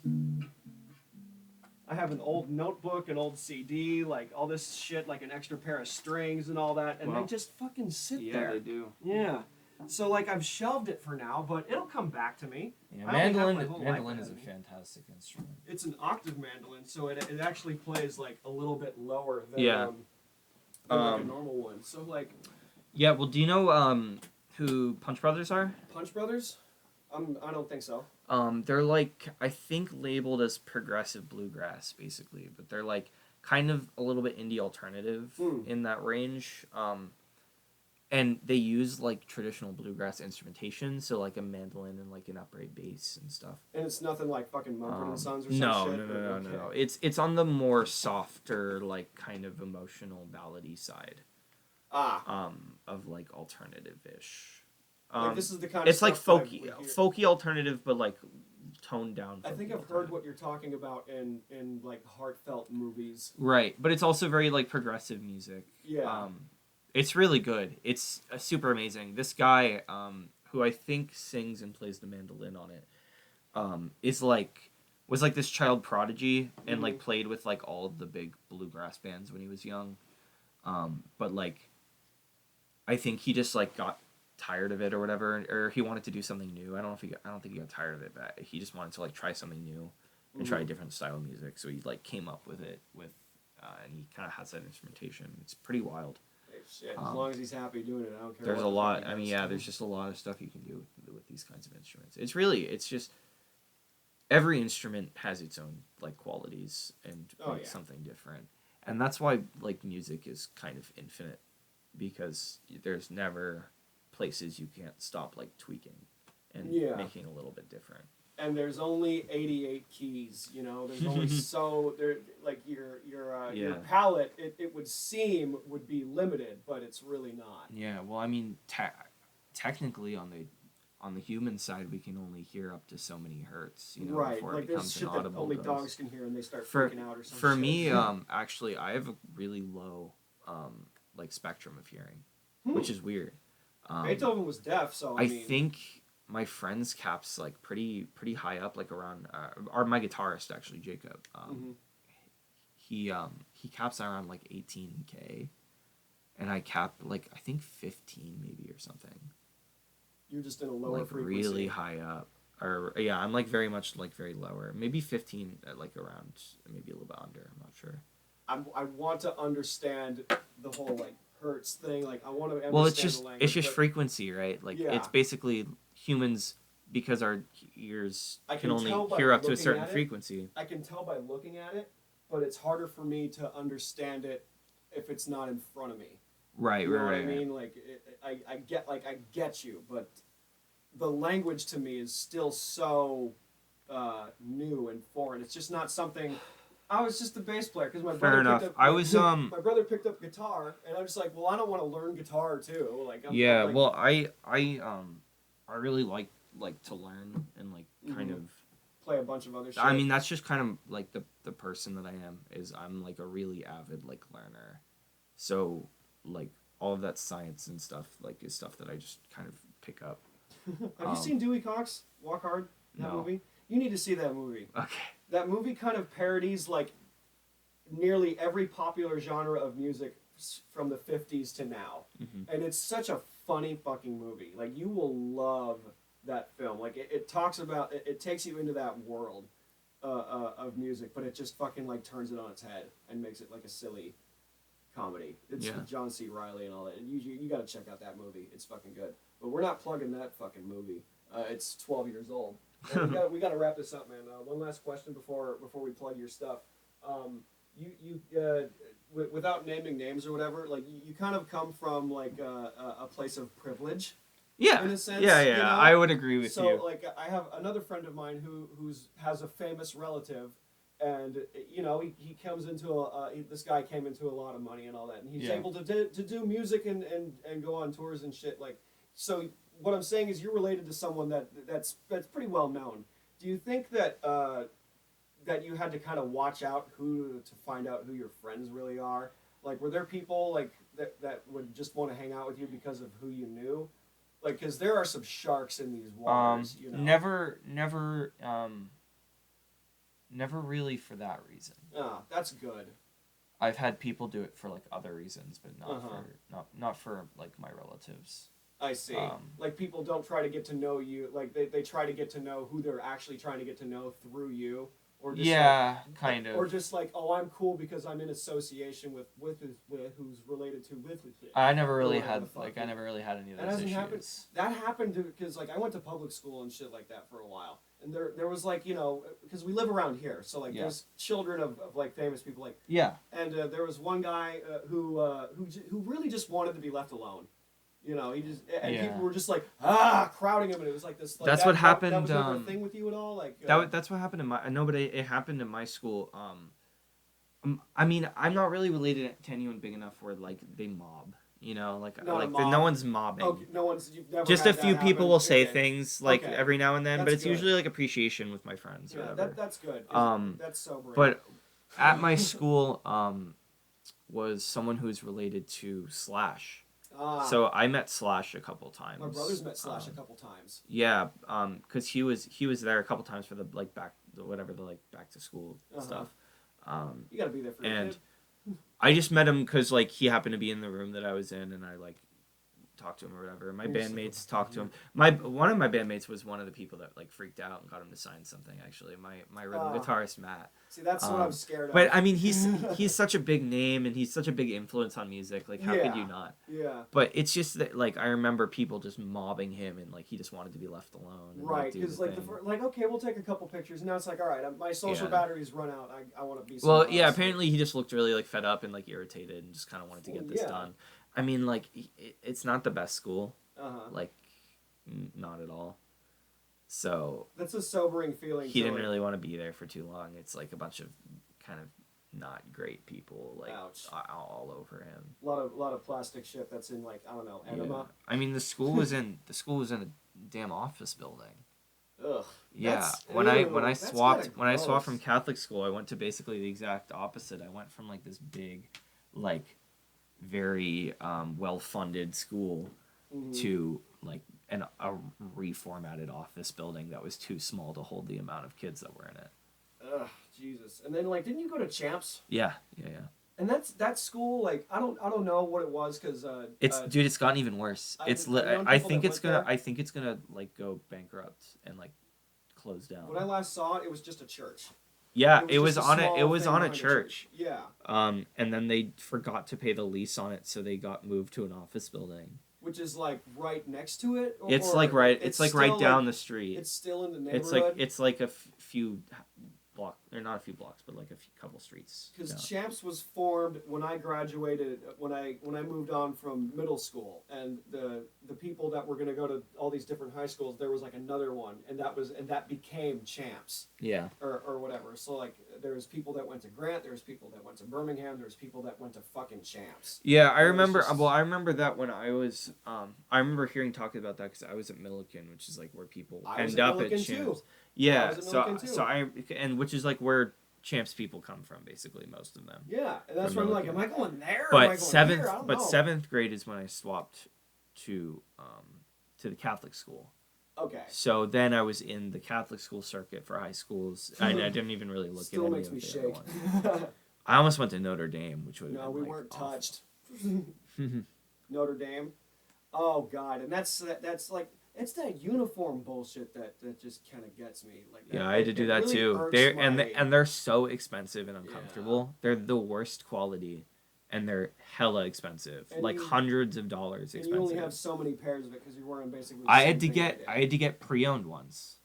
Speaker 1: I have an old notebook, an old CD, like all this shit, like an extra pair of strings and all that, and they just fucking sit there.
Speaker 2: Yeah, they do.
Speaker 1: Yeah. So like I've shelved it for now, but it'll come back to me.
Speaker 2: Yeah,
Speaker 1: I only have my
Speaker 2: mandolin
Speaker 1: whole
Speaker 2: mandolin
Speaker 1: life
Speaker 2: is a
Speaker 1: ahead of me.
Speaker 2: fantastic instrument.
Speaker 1: It's an octave mandolin, so it actually plays like a little bit lower than,
Speaker 2: Yeah.
Speaker 1: than like a normal one. So like
Speaker 2: Yeah, well, do you know who Punch Brothers are?
Speaker 1: Punch Brothers? I don't think so.
Speaker 2: They're like, I think labeled as progressive bluegrass basically, but they're like kind of a little bit indie alternative in that range. And they use like traditional bluegrass instrumentation, so like a mandolin and like an upright bass and stuff.
Speaker 1: And it's nothing like fucking Mumford & Sons or some
Speaker 2: No,
Speaker 1: shit?
Speaker 2: no. It's on the more softer, like kind of emotional ballady side. Of like alternative-ish.
Speaker 1: Like this is the kind of
Speaker 2: it's like
Speaker 1: stuff
Speaker 2: folky alternative, but like toned down.
Speaker 1: I think I've heard what you're talking about in like heartfelt movies.
Speaker 2: Right, but it's also very like progressive music.
Speaker 1: Yeah.
Speaker 2: It's really good. It's super amazing. This guy, who I think sings and plays the mandolin on it, was like this child prodigy and like played with like all of the big bluegrass bands when he was young. But like, I think he just like got tired of it or whatever, or he wanted to do something new. I don't think he got tired of it, but he just wanted to like try something new and try a different style of music. So he like came up with it and he kind of has that instrumentation. It's pretty wild.
Speaker 1: Shit, as long as he's happy doing it, I don't care.
Speaker 2: There's a lot. I mean, yeah, there's just a lot of stuff you can do with these kinds of instruments. It's just every instrument has its own like qualities and something different, and that's why like music is kind of infinite, because there's never places you can't stop like tweaking and making a little bit different.
Speaker 1: And there's only 88 keys, you know. There's only like your palette. It would seem would be limited, but it's really not.
Speaker 2: Yeah, well, I mean, technically on the human side, we can only hear up to so many hertz, you know, before
Speaker 1: like
Speaker 2: it becomes
Speaker 1: shit
Speaker 2: inaudible.
Speaker 1: That only dogs can hear, and they start freaking out or something.
Speaker 2: For me, actually, I have a really low, like spectrum of hearing, which is weird.
Speaker 1: Beethoven was deaf, so I mean,
Speaker 2: think my friend's caps like pretty high up, like around or my guitarist actually, Jacob. He caps around like 18K, and I cap like I think 15 maybe or something.
Speaker 1: You're just in a lower
Speaker 2: like
Speaker 1: frequency.
Speaker 2: Really high up, or yeah, I'm like very much like very lower, maybe 15, like around maybe a little bit under. I'm not sure.
Speaker 1: I want to understand the whole like hertz thing. Like I want to understand the language.
Speaker 2: It's just frequency, right? Like it's basically humans, because our ears can only hear up to a certain frequency.
Speaker 1: I can tell by looking at it, but it's harder for me to understand it if it's not in front of me.
Speaker 2: Right,
Speaker 1: you know
Speaker 2: right,
Speaker 1: what I mean? Like I get you, but the language to me is still so new and foreign. It's just not something. I was just a bass player because my brother picked up. My brother picked up guitar, and I'm just like, well, I don't want to learn guitar too. Like,
Speaker 2: well, I really like to learn and like kind of
Speaker 1: play a bunch of other shit.
Speaker 2: I mean, that's just kind of like the person that I am. Is I'm like a really avid like learner, so like all of that science and stuff like is stuff that I just kind of pick up.
Speaker 1: Have you seen Dewey Cox Walk Hard? That movie? You need to see that movie.
Speaker 2: Okay.
Speaker 1: That movie kind of parodies like nearly every popular genre of music from the 50s to now. And it's such a funny fucking movie. Like you will love that film. Like it talks about it takes you into that world of music, but it just fucking like turns it on its head and makes it like a silly comedy. It's with John C. Reilly and all that. And you got to check out that movie. It's fucking good. But we're not plugging that fucking movie. It's 12 years old. We got to wrap this up, man. One last question before we plug your stuff. Without naming names or whatever, like you kind of come from like a place of privilege.
Speaker 2: Yeah.
Speaker 1: In a sense.
Speaker 2: Yeah.
Speaker 1: You know?
Speaker 2: I would agree with you.
Speaker 1: So like I have another friend of mine who has a famous relative, and you know he comes into this guy came into a lot of money and all that, and he's able to do music and go on tours and shit. Like so what I'm saying is you're related to someone that's pretty well known. Do you think that that you had to kind of watch out who to find out who your friends really are? Like, were there people like that would just want to hang out with you because of who you knew? Like, because there are some sharks in these waters, you know.
Speaker 2: Never really for that reason.
Speaker 1: Ah, that's good.
Speaker 2: I've had people do it for like other reasons, but not
Speaker 1: Uh-huh.
Speaker 2: for not for like my relatives.
Speaker 1: I see.
Speaker 2: Um,
Speaker 1: Like people don't try to get to know you. Like they try to get to know who they're actually trying to get to know through you, or just
Speaker 2: yeah, kind of.
Speaker 1: or just like, oh, I'm cool because I'm in association with who's related to with it.
Speaker 2: I never really
Speaker 1: whatever
Speaker 2: had
Speaker 1: the fuck.
Speaker 2: like I never really had any of
Speaker 1: That
Speaker 2: those
Speaker 1: hasn't
Speaker 2: issues.
Speaker 1: happened. That happened because like I went to public school and shit like that for a while, and there was like, you know, because we live around here, so like
Speaker 2: Yeah.
Speaker 1: there's children of like famous people like,
Speaker 2: Yeah.
Speaker 1: and there was one guy who really just wanted to be left alone. You know, he just and
Speaker 2: Yeah.
Speaker 1: people were just like crowding him, and it was like this. Like,
Speaker 2: That's
Speaker 1: that,
Speaker 2: what
Speaker 1: that-
Speaker 2: happened,
Speaker 1: That was never a thing with you at all, like
Speaker 2: That's what happened in my. No, but it happened in my school. I mean, I'm not really related to anyone big enough where like they mob. You know, like
Speaker 1: Not a
Speaker 2: like
Speaker 1: mob.
Speaker 2: no one's mobbing.
Speaker 1: Oh, no one's. You've never
Speaker 2: Just
Speaker 1: had
Speaker 2: a few
Speaker 1: that
Speaker 2: people
Speaker 1: happen?
Speaker 2: will say
Speaker 1: Okay.
Speaker 2: things like
Speaker 1: Okay.
Speaker 2: every now and then, but
Speaker 1: That's
Speaker 2: it's
Speaker 1: good.
Speaker 2: usually like appreciation with my friends or
Speaker 1: Yeah,
Speaker 2: whatever.
Speaker 1: that's good. That's sobering.
Speaker 2: But at my school, was someone who's related to Slash. So I met Slash a couple times.
Speaker 1: My brother's met Slash a couple times.
Speaker 2: Yeah, because he was there a couple times for the like back to school stuff.
Speaker 1: You gotta be there for your
Speaker 2: And
Speaker 1: kid.
Speaker 2: I just met him because like he happened to be in the room that I was in, and I like talked to him or whatever. My
Speaker 1: You're just like,
Speaker 2: bandmates talked to him. One of my bandmates was one of the people that like freaked out and got him to sign something. Actually, my rhythm guitarist Matt.
Speaker 1: See, that's what I'm scared of.
Speaker 2: But I mean, he's such a big name and he's such a big influence on music. Like, how could you not?
Speaker 1: Yeah.
Speaker 2: But it's just that like I remember people just mobbing him and like he just wanted to be left alone. And,
Speaker 1: Right,
Speaker 2: do
Speaker 1: because
Speaker 2: the
Speaker 1: like
Speaker 2: thing.
Speaker 1: like okay, we'll take a couple pictures. And now it's like, all right, my social
Speaker 2: Yeah.
Speaker 1: batteries run out. I want to be.
Speaker 2: Well,
Speaker 1: somewhere
Speaker 2: yeah.
Speaker 1: else.
Speaker 2: Apparently, he just looked really like fed up and like irritated and just kind of wanted to get this
Speaker 1: Yeah.
Speaker 2: done. I mean, like it's not the best school.
Speaker 1: Uh-huh.
Speaker 2: Like, not at all. So
Speaker 1: That's a sobering feeling.
Speaker 2: he
Speaker 1: to,
Speaker 2: didn't
Speaker 1: like,
Speaker 2: really want to be there for too long. It's like a bunch of kind of not great people like
Speaker 1: Ouch.
Speaker 2: all over him.
Speaker 1: A lot of plastic shit that's in like, I don't know, enema.
Speaker 2: Yeah. I mean, the school was in a damn office building.
Speaker 1: Ugh.
Speaker 2: Yeah,
Speaker 1: That's-
Speaker 2: when
Speaker 1: ew,
Speaker 2: I
Speaker 1: that's
Speaker 2: swapped
Speaker 1: kinda
Speaker 2: when I swapped
Speaker 1: gross.
Speaker 2: from Catholic school, I went to basically the exact opposite. I went from like this big, like, very well funded school
Speaker 1: Mhm.
Speaker 2: to like a reformatted office building that was too small to hold the amount of kids that were in it.
Speaker 1: Ugh, Jesus. And then like, didn't you go to Champs?
Speaker 2: Yeah.
Speaker 1: And that school, like, I don't know what it was because
Speaker 2: Dude, it's gotten even worse.
Speaker 1: I've known
Speaker 2: I
Speaker 1: people
Speaker 2: think
Speaker 1: that
Speaker 2: it's
Speaker 1: went
Speaker 2: gonna
Speaker 1: there.
Speaker 2: I think it's gonna like go bankrupt and like close down.
Speaker 1: when I last saw it, it was just a church.
Speaker 2: Yeah,
Speaker 1: It was just a
Speaker 2: on
Speaker 1: small
Speaker 2: it was
Speaker 1: thing
Speaker 2: on a
Speaker 1: behind a
Speaker 2: church.
Speaker 1: Yeah.
Speaker 2: And then they forgot to pay the lease on it, so they got moved to an office building.
Speaker 1: Which is like right next to it.
Speaker 2: It's
Speaker 1: or
Speaker 2: like right. It's like right
Speaker 1: still,
Speaker 2: down
Speaker 1: like,
Speaker 2: the street.
Speaker 1: It's still in the neighborhood.
Speaker 2: It's like a few block. Or not a few blocks, but like a couple streets.
Speaker 1: Because
Speaker 2: down.
Speaker 1: Champs was formed when I graduated, when I moved on from middle school, and the people that were going to go to all these different high schools, there was like another one, and that became Champs
Speaker 2: Yeah.
Speaker 1: or whatever. So like there was people that went to Grant, there was people that went to Birmingham, there was people that went to fucking Champs.
Speaker 2: Yeah, I
Speaker 1: It was
Speaker 2: remember.
Speaker 1: just-
Speaker 2: Well, I remember that when I was. I remember hearing talk about that because I was at Milliken, which is like where people
Speaker 1: I was
Speaker 2: end
Speaker 1: at
Speaker 2: up
Speaker 1: Milliken
Speaker 2: at
Speaker 1: too.
Speaker 2: Champs.
Speaker 1: I
Speaker 2: Yeah,
Speaker 1: was at
Speaker 2: so
Speaker 1: Milliken too.
Speaker 2: so I and which is like where Champs people come from, basically most of them.
Speaker 1: Yeah, and that's
Speaker 2: From
Speaker 1: where I'm like,
Speaker 2: Milliken.
Speaker 1: am I going there? Or am I
Speaker 2: But
Speaker 1: going here? I don't know.
Speaker 2: seventh grade is when I swapped to the Catholic school.
Speaker 1: Okay.
Speaker 2: So then I was in the Catholic school circuit for high schools. I didn't even really look
Speaker 1: Still
Speaker 2: at any
Speaker 1: makes
Speaker 2: of
Speaker 1: me
Speaker 2: the
Speaker 1: shake.
Speaker 2: other ones. I almost went to Notre Dame, which would have
Speaker 1: No,
Speaker 2: been
Speaker 1: we
Speaker 2: like,
Speaker 1: weren't
Speaker 2: awful.
Speaker 1: touched. Notre Dame. Oh God, and that's like it's that uniform bullshit that just kind of gets me. Like that,
Speaker 2: Yeah, I had to
Speaker 1: it
Speaker 2: do that
Speaker 1: really
Speaker 2: too.
Speaker 1: irks
Speaker 2: They're
Speaker 1: my-
Speaker 2: and they're so expensive and uncomfortable. They're the worst quality, and they're hella expensive,
Speaker 1: And
Speaker 2: like
Speaker 1: you-
Speaker 2: hundreds of dollars
Speaker 1: and
Speaker 2: expensive.
Speaker 1: you only have so many pairs of it because you're wearing basically. The
Speaker 2: I
Speaker 1: same
Speaker 2: had to
Speaker 1: thing
Speaker 2: get
Speaker 1: every day.
Speaker 2: pre-owned ones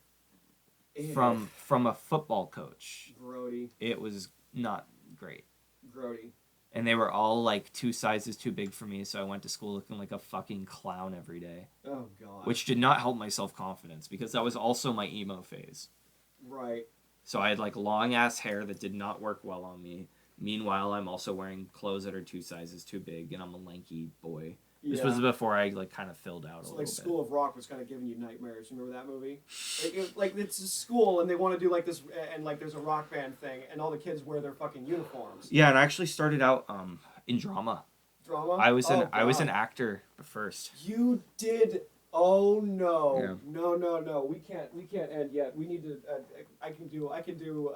Speaker 1: Ew.
Speaker 2: from a football coach.
Speaker 1: Grody,
Speaker 2: It was not great.
Speaker 1: grody.
Speaker 2: And they were all like 2 sizes too big for me, so I went to school looking like a fucking clown every day,
Speaker 1: Oh God.
Speaker 2: which did not help my self-confidence because that was also my emo phase.
Speaker 1: Right.
Speaker 2: So I had like long ass hair that did not work well on me. Meanwhile, I'm also wearing clothes that are 2 sizes too big, and I'm a lanky boy. This was before I like kind of filled out a
Speaker 1: So
Speaker 2: little
Speaker 1: like
Speaker 2: bit.
Speaker 1: School of Rock was kind of giving you nightmares. You remember that movie? Like it's a school and they want to do like this and like there's a rock band thing and all the kids wear their fucking uniforms.
Speaker 2: Yeah, and I actually started out in drama.
Speaker 1: Drama.
Speaker 2: I was
Speaker 1: I
Speaker 2: was an actor first.
Speaker 1: You did. Oh no.
Speaker 2: Yeah.
Speaker 1: No. We can't end yet. We need to. I can do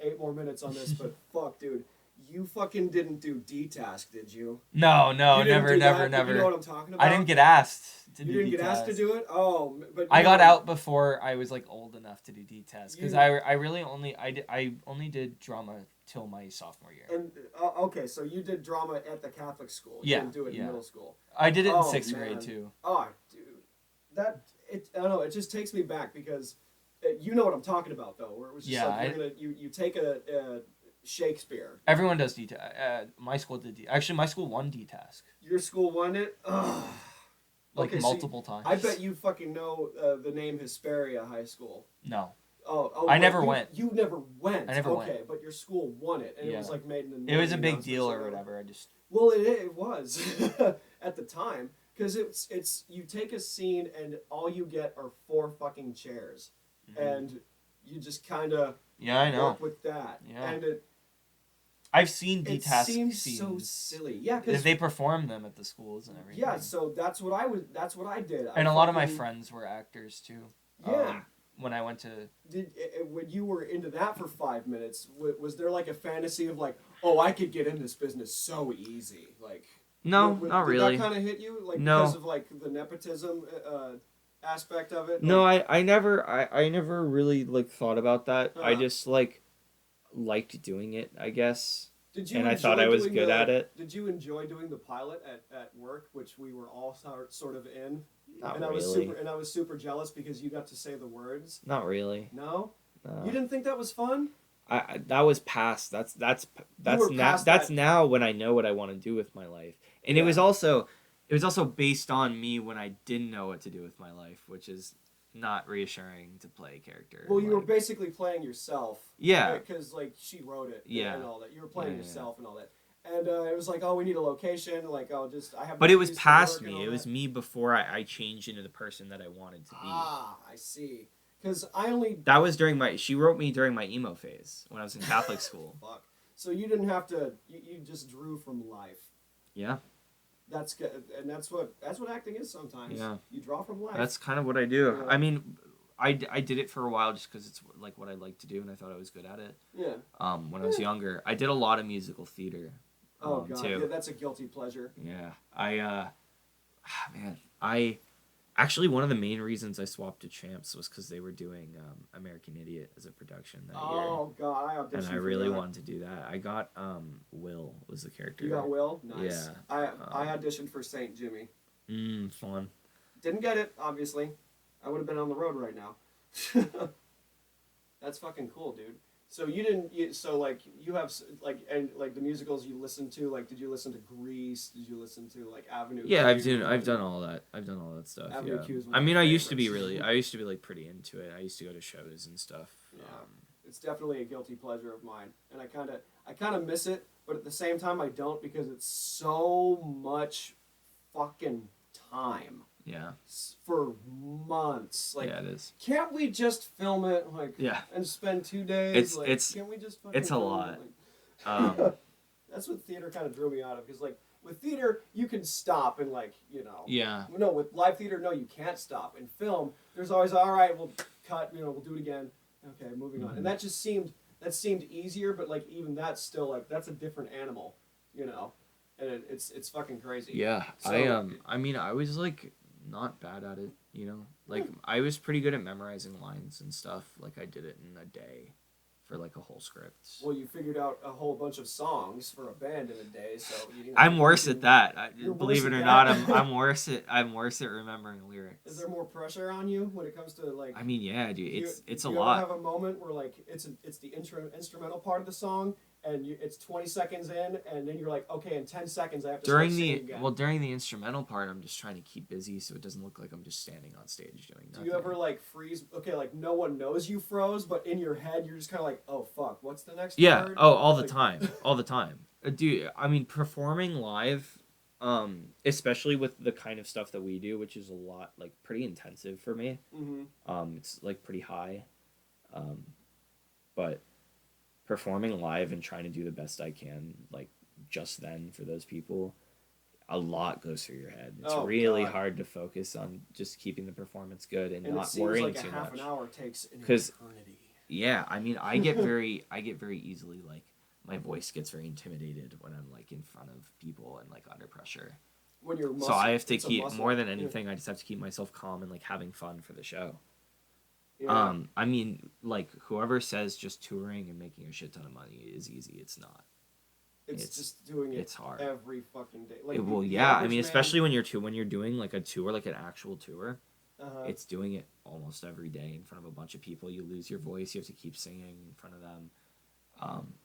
Speaker 1: 8 more minutes on this, but fuck, dude. You fucking didn't do D-Task, did you?
Speaker 2: No,
Speaker 1: You didn't
Speaker 2: never.
Speaker 1: You know what I'm talking about?
Speaker 2: I didn't get asked to
Speaker 1: You
Speaker 2: do
Speaker 1: didn't get asked to do it? Oh, but
Speaker 2: I got out before I was like old enough to do D-Test because
Speaker 1: You-
Speaker 2: I really I only did drama till my sophomore year.
Speaker 1: And okay, so you did drama at the Catholic school. You
Speaker 2: Yeah,
Speaker 1: didn't do it
Speaker 2: yeah.
Speaker 1: in middle school.
Speaker 2: I did it in
Speaker 1: Oh,
Speaker 2: 6th
Speaker 1: man.
Speaker 2: grade too.
Speaker 1: Oh, dude, I don't know. It just takes me back because you know what I'm talking about, though. Where it was just
Speaker 2: Yeah,
Speaker 1: like you take a Shakespeare.
Speaker 2: Everyone does D-Task. My school did Actually, my school won D-Task.
Speaker 1: Your school won it. Ugh.
Speaker 2: Like
Speaker 1: Okay,
Speaker 2: multiple times.
Speaker 1: I bet you fucking know the name Hesperia High School.
Speaker 2: No.
Speaker 1: Oh,
Speaker 2: I
Speaker 1: but
Speaker 2: never went.
Speaker 1: You never went.
Speaker 2: I never went.
Speaker 1: Okay, but your school won it, and it
Speaker 2: Yeah.
Speaker 1: was like made in the.
Speaker 2: It was a big
Speaker 1: 90s
Speaker 2: deal or whatever. I just
Speaker 1: Well, it was at the time because it's you take a scene and all you get are 4 fucking chairs, and you just kind of
Speaker 2: yeah, I know.
Speaker 1: work with that,
Speaker 2: Yeah.
Speaker 1: and
Speaker 2: I've seen
Speaker 1: it
Speaker 2: D-Task
Speaker 1: seems
Speaker 2: scenes.
Speaker 1: so silly. Yeah, because
Speaker 2: They perform them at the schools and everything.
Speaker 1: yeah, so that's what I did.
Speaker 2: And a lot of my friends were actors too.
Speaker 1: Yeah.
Speaker 2: When I went to
Speaker 1: When you were into that for 5 minutes, was there like a fantasy of like, oh, I could get in this business so easy, like?
Speaker 2: No,
Speaker 1: Did
Speaker 2: not really.
Speaker 1: that kind of hit you, like
Speaker 2: No.
Speaker 1: because of like the nepotism aspect of it?
Speaker 2: No,
Speaker 1: Like,
Speaker 2: I never really like thought about that. I
Speaker 1: Uh-huh.
Speaker 2: just like liked doing it, I guess.
Speaker 1: did you
Speaker 2: and I
Speaker 1: enjoy
Speaker 2: thought I was
Speaker 1: doing
Speaker 2: good at it.
Speaker 1: Did you enjoy doing the pilot at work, which we were all sort of in?
Speaker 2: Not
Speaker 1: and
Speaker 2: really.
Speaker 1: I was super jealous because you got to say the words.
Speaker 2: Not really.
Speaker 1: No,
Speaker 2: No.
Speaker 1: you didn't think that was fun?
Speaker 2: I that was past. That's
Speaker 1: were
Speaker 2: now
Speaker 1: past
Speaker 2: that's
Speaker 1: that.
Speaker 2: now when I know what I want to do with my life. And
Speaker 1: Yeah.
Speaker 2: it was also based on me when I didn't know what to do with my life, which is not reassuring to play a character.
Speaker 1: Well, you were
Speaker 2: like-
Speaker 1: basically playing yourself.
Speaker 2: Yeah.
Speaker 1: Because like she wrote it.
Speaker 2: Yeah.
Speaker 1: And all that. You were playing
Speaker 2: Yeah.
Speaker 1: yourself and all that. And it was like, oh, we need a location. Like, I have.
Speaker 2: But
Speaker 1: no
Speaker 2: it was
Speaker 1: keys to
Speaker 2: past
Speaker 1: work and
Speaker 2: me.
Speaker 1: all
Speaker 2: It was
Speaker 1: that.
Speaker 2: me before I changed into the person that I wanted to be.
Speaker 1: Ah, I see. Because I only.
Speaker 2: That was she wrote me during my emo phase when I was in Catholic school.
Speaker 1: Fuck. So you didn't have to. You just drew from life.
Speaker 2: Yeah.
Speaker 1: That's good, and that's what acting is sometimes.
Speaker 2: Yeah.
Speaker 1: You draw from life.
Speaker 2: That's kind of what I do.
Speaker 1: Yeah.
Speaker 2: I mean, I did it for a while just because it's like what I like to do and I thought I was good at it.
Speaker 1: Yeah.
Speaker 2: When I was younger, I did a lot of musical theater.
Speaker 1: Oh god.
Speaker 2: Too.
Speaker 1: Yeah, that's a guilty pleasure.
Speaker 2: Yeah. I actually one of the main reasons I swapped to Champs was because they were doing American Idiot as a production that year.
Speaker 1: Oh god, I auditioned.
Speaker 2: And I
Speaker 1: for
Speaker 2: really
Speaker 1: that.
Speaker 2: wanted to do that. I got Will was the character.
Speaker 1: You got Will. Nice.
Speaker 2: Yeah.
Speaker 1: I auditioned for Saint Jimmy.
Speaker 2: Fun.
Speaker 1: Didn't get it, obviously. I would have been on the road right now. That's fucking cool, dude. So you didn't. So like you have and like the musicals you listen to. Like, did you listen to Grease? Did you listen to like Avenue?
Speaker 2: Yeah,
Speaker 1: Q?
Speaker 2: I've done all that. I've done all that stuff.
Speaker 1: Avenue
Speaker 2: Yeah.
Speaker 1: Q is one
Speaker 2: I
Speaker 1: of
Speaker 2: mean,
Speaker 1: my
Speaker 2: I used to be
Speaker 1: favorites.
Speaker 2: like pretty into it. I used to go to shows and stuff.
Speaker 1: Yeah. It's definitely a guilty pleasure of mine, and I kind of miss it, but at the same time I don't because it's so much fucking time
Speaker 2: Yeah.
Speaker 1: for months. Like,
Speaker 2: Yeah, it is.
Speaker 1: can't we just film it like
Speaker 2: Yeah.
Speaker 1: and spend 2 days?
Speaker 2: It's-
Speaker 1: like,
Speaker 2: it's-
Speaker 1: can't we just fucking
Speaker 2: it's a
Speaker 1: film it?
Speaker 2: lot.
Speaker 1: Like, that's what theater kind of drew me out of because like with theater you can stop and like
Speaker 2: Yeah.
Speaker 1: no, with live theater no, you can't stop. In film there's always all right, we'll cut, we'll do it again. Okay, moving on. And that just seemed easier, but like even that's still like that's a different animal, and it's fucking crazy.
Speaker 2: Yeah.
Speaker 1: So-
Speaker 2: I mean, I was like not bad at it, Like I was pretty good at memorizing lines and stuff. Like I did it in a day for like a whole script.
Speaker 1: Well, you figured out a whole bunch of songs for a band in a day, so
Speaker 2: I'm worse at that.
Speaker 1: You're
Speaker 2: Believe
Speaker 1: worse
Speaker 2: it
Speaker 1: at
Speaker 2: or
Speaker 1: that?
Speaker 2: not, I'm worse at remembering lyrics.
Speaker 1: Is there more pressure on you when it comes to like?
Speaker 2: I mean, yeah, dude, it's a
Speaker 1: you
Speaker 2: lot.
Speaker 1: ever have a moment where like it's the instrumental part of the song, and it's 20 seconds in, and then you're like, okay, in 10 seconds I have to
Speaker 2: During
Speaker 1: start
Speaker 2: the
Speaker 1: singing again.
Speaker 2: during the instrumental part, I'm just trying to keep busy so it doesn't look like I'm just standing on stage doing
Speaker 1: Do
Speaker 2: nothing.
Speaker 1: you ever like freeze? Okay, like no one knows you froze, but in your head you're just kind of like, oh fuck, what's the next
Speaker 2: Yeah.
Speaker 1: word?
Speaker 2: Oh, all the
Speaker 1: Like-
Speaker 2: time, all the time. Dude, I mean, performing live especially with the kind of stuff that we do, which is a lot like pretty intensive for me.
Speaker 1: Mm-hmm.
Speaker 2: It's like pretty high, um, but performing live and trying to do the best I can, like just then for those people, a lot goes through your head. It's
Speaker 1: Oh,
Speaker 2: really
Speaker 1: God.
Speaker 2: hard to focus on just keeping the performance good and
Speaker 1: And it
Speaker 2: not
Speaker 1: seems
Speaker 2: worrying
Speaker 1: like a
Speaker 2: too
Speaker 1: half
Speaker 2: much.
Speaker 1: an hour takes an
Speaker 2: 'Cause-
Speaker 1: eternity.
Speaker 2: Yeah, I mean, I get very easily like my voice gets very intimidated when I'm like in front of people and like under pressure.
Speaker 1: When you're
Speaker 2: So I have to
Speaker 1: it's a
Speaker 2: keep
Speaker 1: muscle.
Speaker 2: more than
Speaker 1: Yeah.
Speaker 2: anything. I just have to keep myself calm and like having fun for the show.
Speaker 1: Yeah.
Speaker 2: I mean, like whoever says just touring and making a shit ton of money is easy, it's not.
Speaker 1: It's just doing it
Speaker 2: It's hard.
Speaker 1: every fucking day. Like
Speaker 2: Well,
Speaker 1: the
Speaker 2: yeah. I
Speaker 1: average
Speaker 2: mean,
Speaker 1: man-
Speaker 2: especially when you're doing like a tour, like an actual tour.
Speaker 1: Uh-huh.
Speaker 2: It's doing it almost every day in front of a bunch of people. You lose your voice. You have to keep singing in front of them.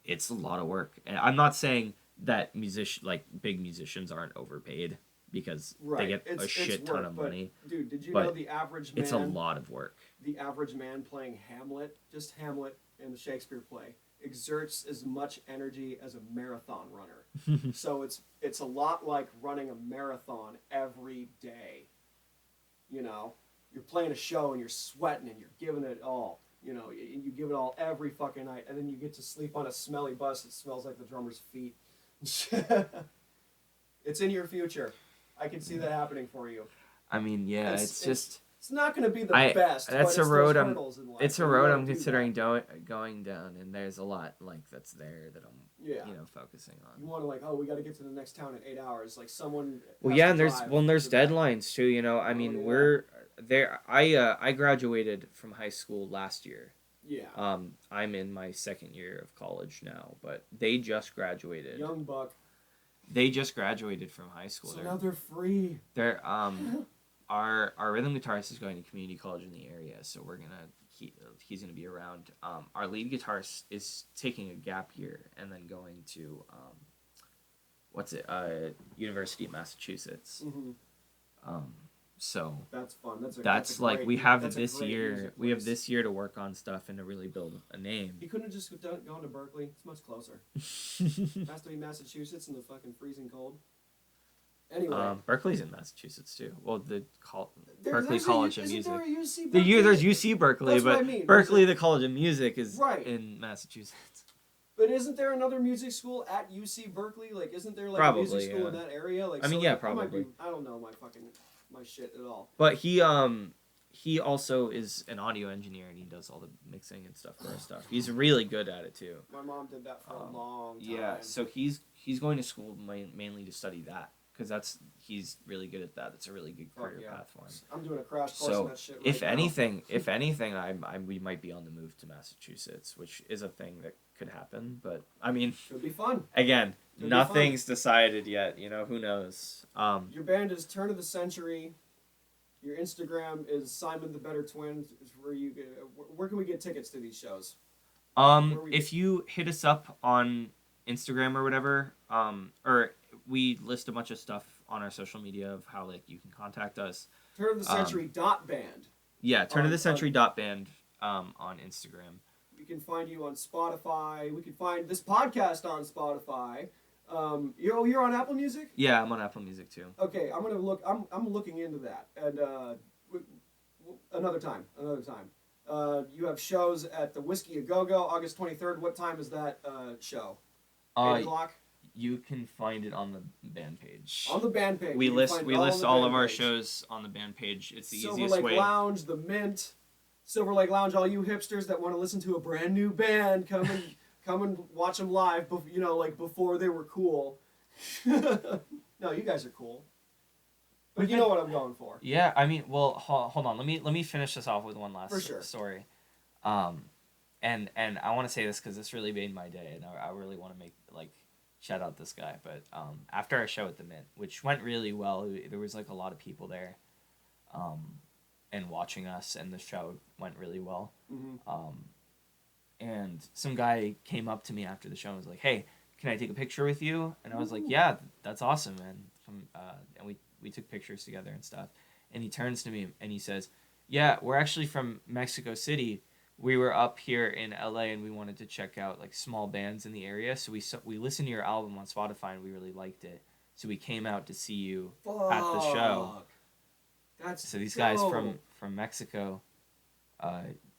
Speaker 2: It's a lot of work, and I'm not saying that big musicians aren't overpaid because they get a shit ton
Speaker 1: work,
Speaker 2: of
Speaker 1: but,
Speaker 2: money.
Speaker 1: Dude, did you
Speaker 2: but
Speaker 1: know the average man?
Speaker 2: It's a lot of work.
Speaker 1: The average man playing Hamlet, just Hamlet in the Shakespeare play, exerts as much energy as a marathon runner. So it's a lot like running a marathon every day. You know, you're playing a show and you're sweating and you're giving it all. You know, you give it all every fucking night, and then you get to sleep on a smelly bus that smells like the drummer's feet. It's in your future. I can see that happening for you.
Speaker 2: I mean, yeah, it's just.
Speaker 1: It's not going to be the best.
Speaker 2: That's
Speaker 1: but
Speaker 2: a road I'm.
Speaker 1: in life,
Speaker 2: It's a
Speaker 1: and you
Speaker 2: road
Speaker 1: gotta
Speaker 2: I'm
Speaker 1: do
Speaker 2: considering
Speaker 1: that.
Speaker 2: going down, and there's a lot like that's there that I'm focusing on.
Speaker 1: You want to we got to get to the next town in 8 hours. Like someone.
Speaker 2: Well,
Speaker 1: has
Speaker 2: yeah,
Speaker 1: to
Speaker 2: and there's
Speaker 1: drive to that.
Speaker 2: deadlines too. You know, I mean,
Speaker 1: yeah.
Speaker 2: we're there. I graduated from high school last year.
Speaker 1: Yeah.
Speaker 2: I'm in my second year of college now, but they just graduated.
Speaker 1: Young buck.
Speaker 2: They just graduated from high school.
Speaker 1: So now they're free.
Speaker 2: They're our rhythm guitarist is going to community college in the area, so he's gonna be around. Our lead guitarist is taking a gap year and then going to University of Massachusetts.
Speaker 1: Mm-hmm.
Speaker 2: So
Speaker 1: that's fun.
Speaker 2: That's like
Speaker 1: great,
Speaker 2: we have
Speaker 1: that's a
Speaker 2: this
Speaker 1: great
Speaker 2: year.
Speaker 1: music
Speaker 2: We have
Speaker 1: place.
Speaker 2: this year to work on stuff and to really build a name.
Speaker 1: He couldn't have just gone to Berkeley. It's much closer. Has to be Massachusetts in the fucking freezing cold. Anyway,
Speaker 2: Berkeley's in Massachusetts too. Well,
Speaker 1: there's
Speaker 2: Berkeley
Speaker 1: a
Speaker 2: College of
Speaker 1: isn't
Speaker 2: Music.
Speaker 1: there a UC Berkeley?
Speaker 2: There's UC Berkeley,
Speaker 1: That's what
Speaker 2: but
Speaker 1: I mean.
Speaker 2: Berkeley, the College of Music, is
Speaker 1: Right.
Speaker 2: in Massachusetts.
Speaker 1: But isn't there another music school at UC Berkeley? Like, isn't there like
Speaker 2: Probably,
Speaker 1: a music school
Speaker 2: yeah.
Speaker 1: in that area? Like,
Speaker 2: I mean,
Speaker 1: so,
Speaker 2: yeah,
Speaker 1: like,
Speaker 2: probably.
Speaker 1: I don't know my shit at all.
Speaker 2: But he also is an audio engineer and he does all the mixing and stuff for our stuff. He's really good at it too.
Speaker 1: My mom did that for a long time.
Speaker 2: Yeah, so he's going to school mainly to study that because he's really good at that. It's a really good career path for him.
Speaker 1: I'm doing a crash course
Speaker 2: So
Speaker 1: in that shit right
Speaker 2: if
Speaker 1: now.
Speaker 2: anything, we might be on the move to Massachusetts, which is a thing that could happen. But I mean,
Speaker 1: Could be fun.
Speaker 2: again,
Speaker 1: Could be
Speaker 2: nothing's decided yet. You know, who knows?
Speaker 1: Your band is Turn of the Century. Your Instagram is Simon the Better Twin. Where can we get tickets to these shows?
Speaker 2: If you hit us up on Instagram or whatever, or we list a bunch of stuff on our social media of how like you can contact us.
Speaker 1: Turn of the Century .band.
Speaker 2: Yeah, Turn of the Century .band on Instagram.
Speaker 1: We can find you on Spotify. We can find this podcast on Spotify. You're on Apple Music?
Speaker 2: Yeah, I'm on Apple Music too.
Speaker 1: Okay, I'm gonna look. I'm looking into that, and another time. You have shows at the Whiskey A Go Go, August 23rd. What time is that show? 8 o'clock.
Speaker 2: You can find it on the band page.
Speaker 1: On the band page.
Speaker 2: We list all of our
Speaker 1: page.
Speaker 2: shows on the band page. It's the
Speaker 1: Silver
Speaker 2: easiest
Speaker 1: Lake
Speaker 2: way.
Speaker 1: Lounge, the Mint, Silver Lake Lounge. All you hipsters that want to listen to a brand new band, come and watch them live. Before they were cool. No, you guys are cool. But you know what I'm going for.
Speaker 2: Yeah, I mean, well, hold on. Let me finish this off with one last story. And I want to say this because this really made my day, and I really want to make shout out this guy. But after our show at the Mint, which went really well, there was like a lot of people there, and watching us, and the show went really well.
Speaker 1: Mm-hmm.
Speaker 2: And some guy came up to me after the show and was like, "Hey, can I take a picture with you?" And I was like, "Yeah, that's awesome, man." And we took pictures together and stuff. And he turns to me and he says, "Yeah, we're actually from Mexico City. We were up here in LA and we wanted to check out like small bands in the area. So we listened to your album on Spotify and we really liked it. so we came out to see you at the show.
Speaker 1: Fuck. That's
Speaker 2: So these
Speaker 1: dope.
Speaker 2: guys from Mexico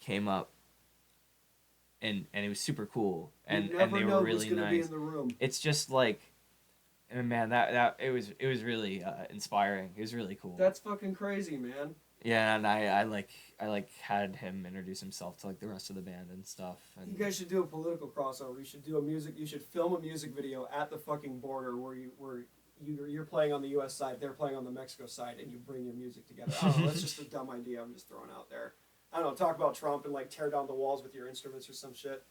Speaker 2: came up, and it was super cool, and they were really nice.
Speaker 1: Be in the room.
Speaker 2: It's just like, and man, that it was really inspiring. It was really cool.
Speaker 1: That's fucking crazy, man.
Speaker 2: Yeah, and I had him introduce himself to like the rest of the band and stuff. And
Speaker 1: you guys should do a political crossover. You should do you should film a music video at the fucking border where you're playing on the U.S. side, they're playing on the Mexico side, and you bring your music together. I don't know, that's just a dumb idea I'm just throwing out there. I don't know, talk about Trump and like tear down the walls with your instruments or some shit.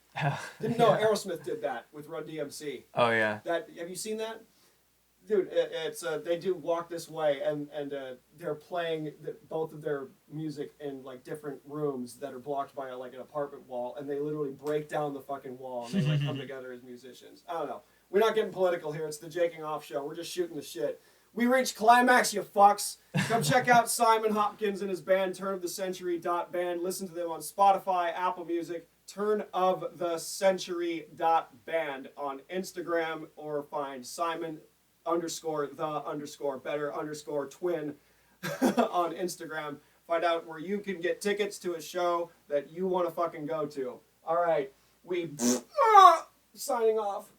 Speaker 1: Didn't know Aerosmith did that with Run DMC.
Speaker 2: Oh yeah.
Speaker 1: Have you seen that? Dude, it's they do Walk This Way, and they're playing both of their music in like different rooms that are blocked by like an apartment wall, and they literally break down the fucking wall and they like come together as musicians. I don't know. We're not getting political here. It's the Jaking Off Show. We're just shooting the shit. We reached climax, you fucks. Come check out Simon Hopkins and his band, turnofthecentury.band. Listen to them on Spotify, Apple Music, turnofthecentury.band on Instagram, or find Simon_the_better_twin on Instagram. Find out where you can get tickets to a show that you want to fucking go to. All right, we signing off.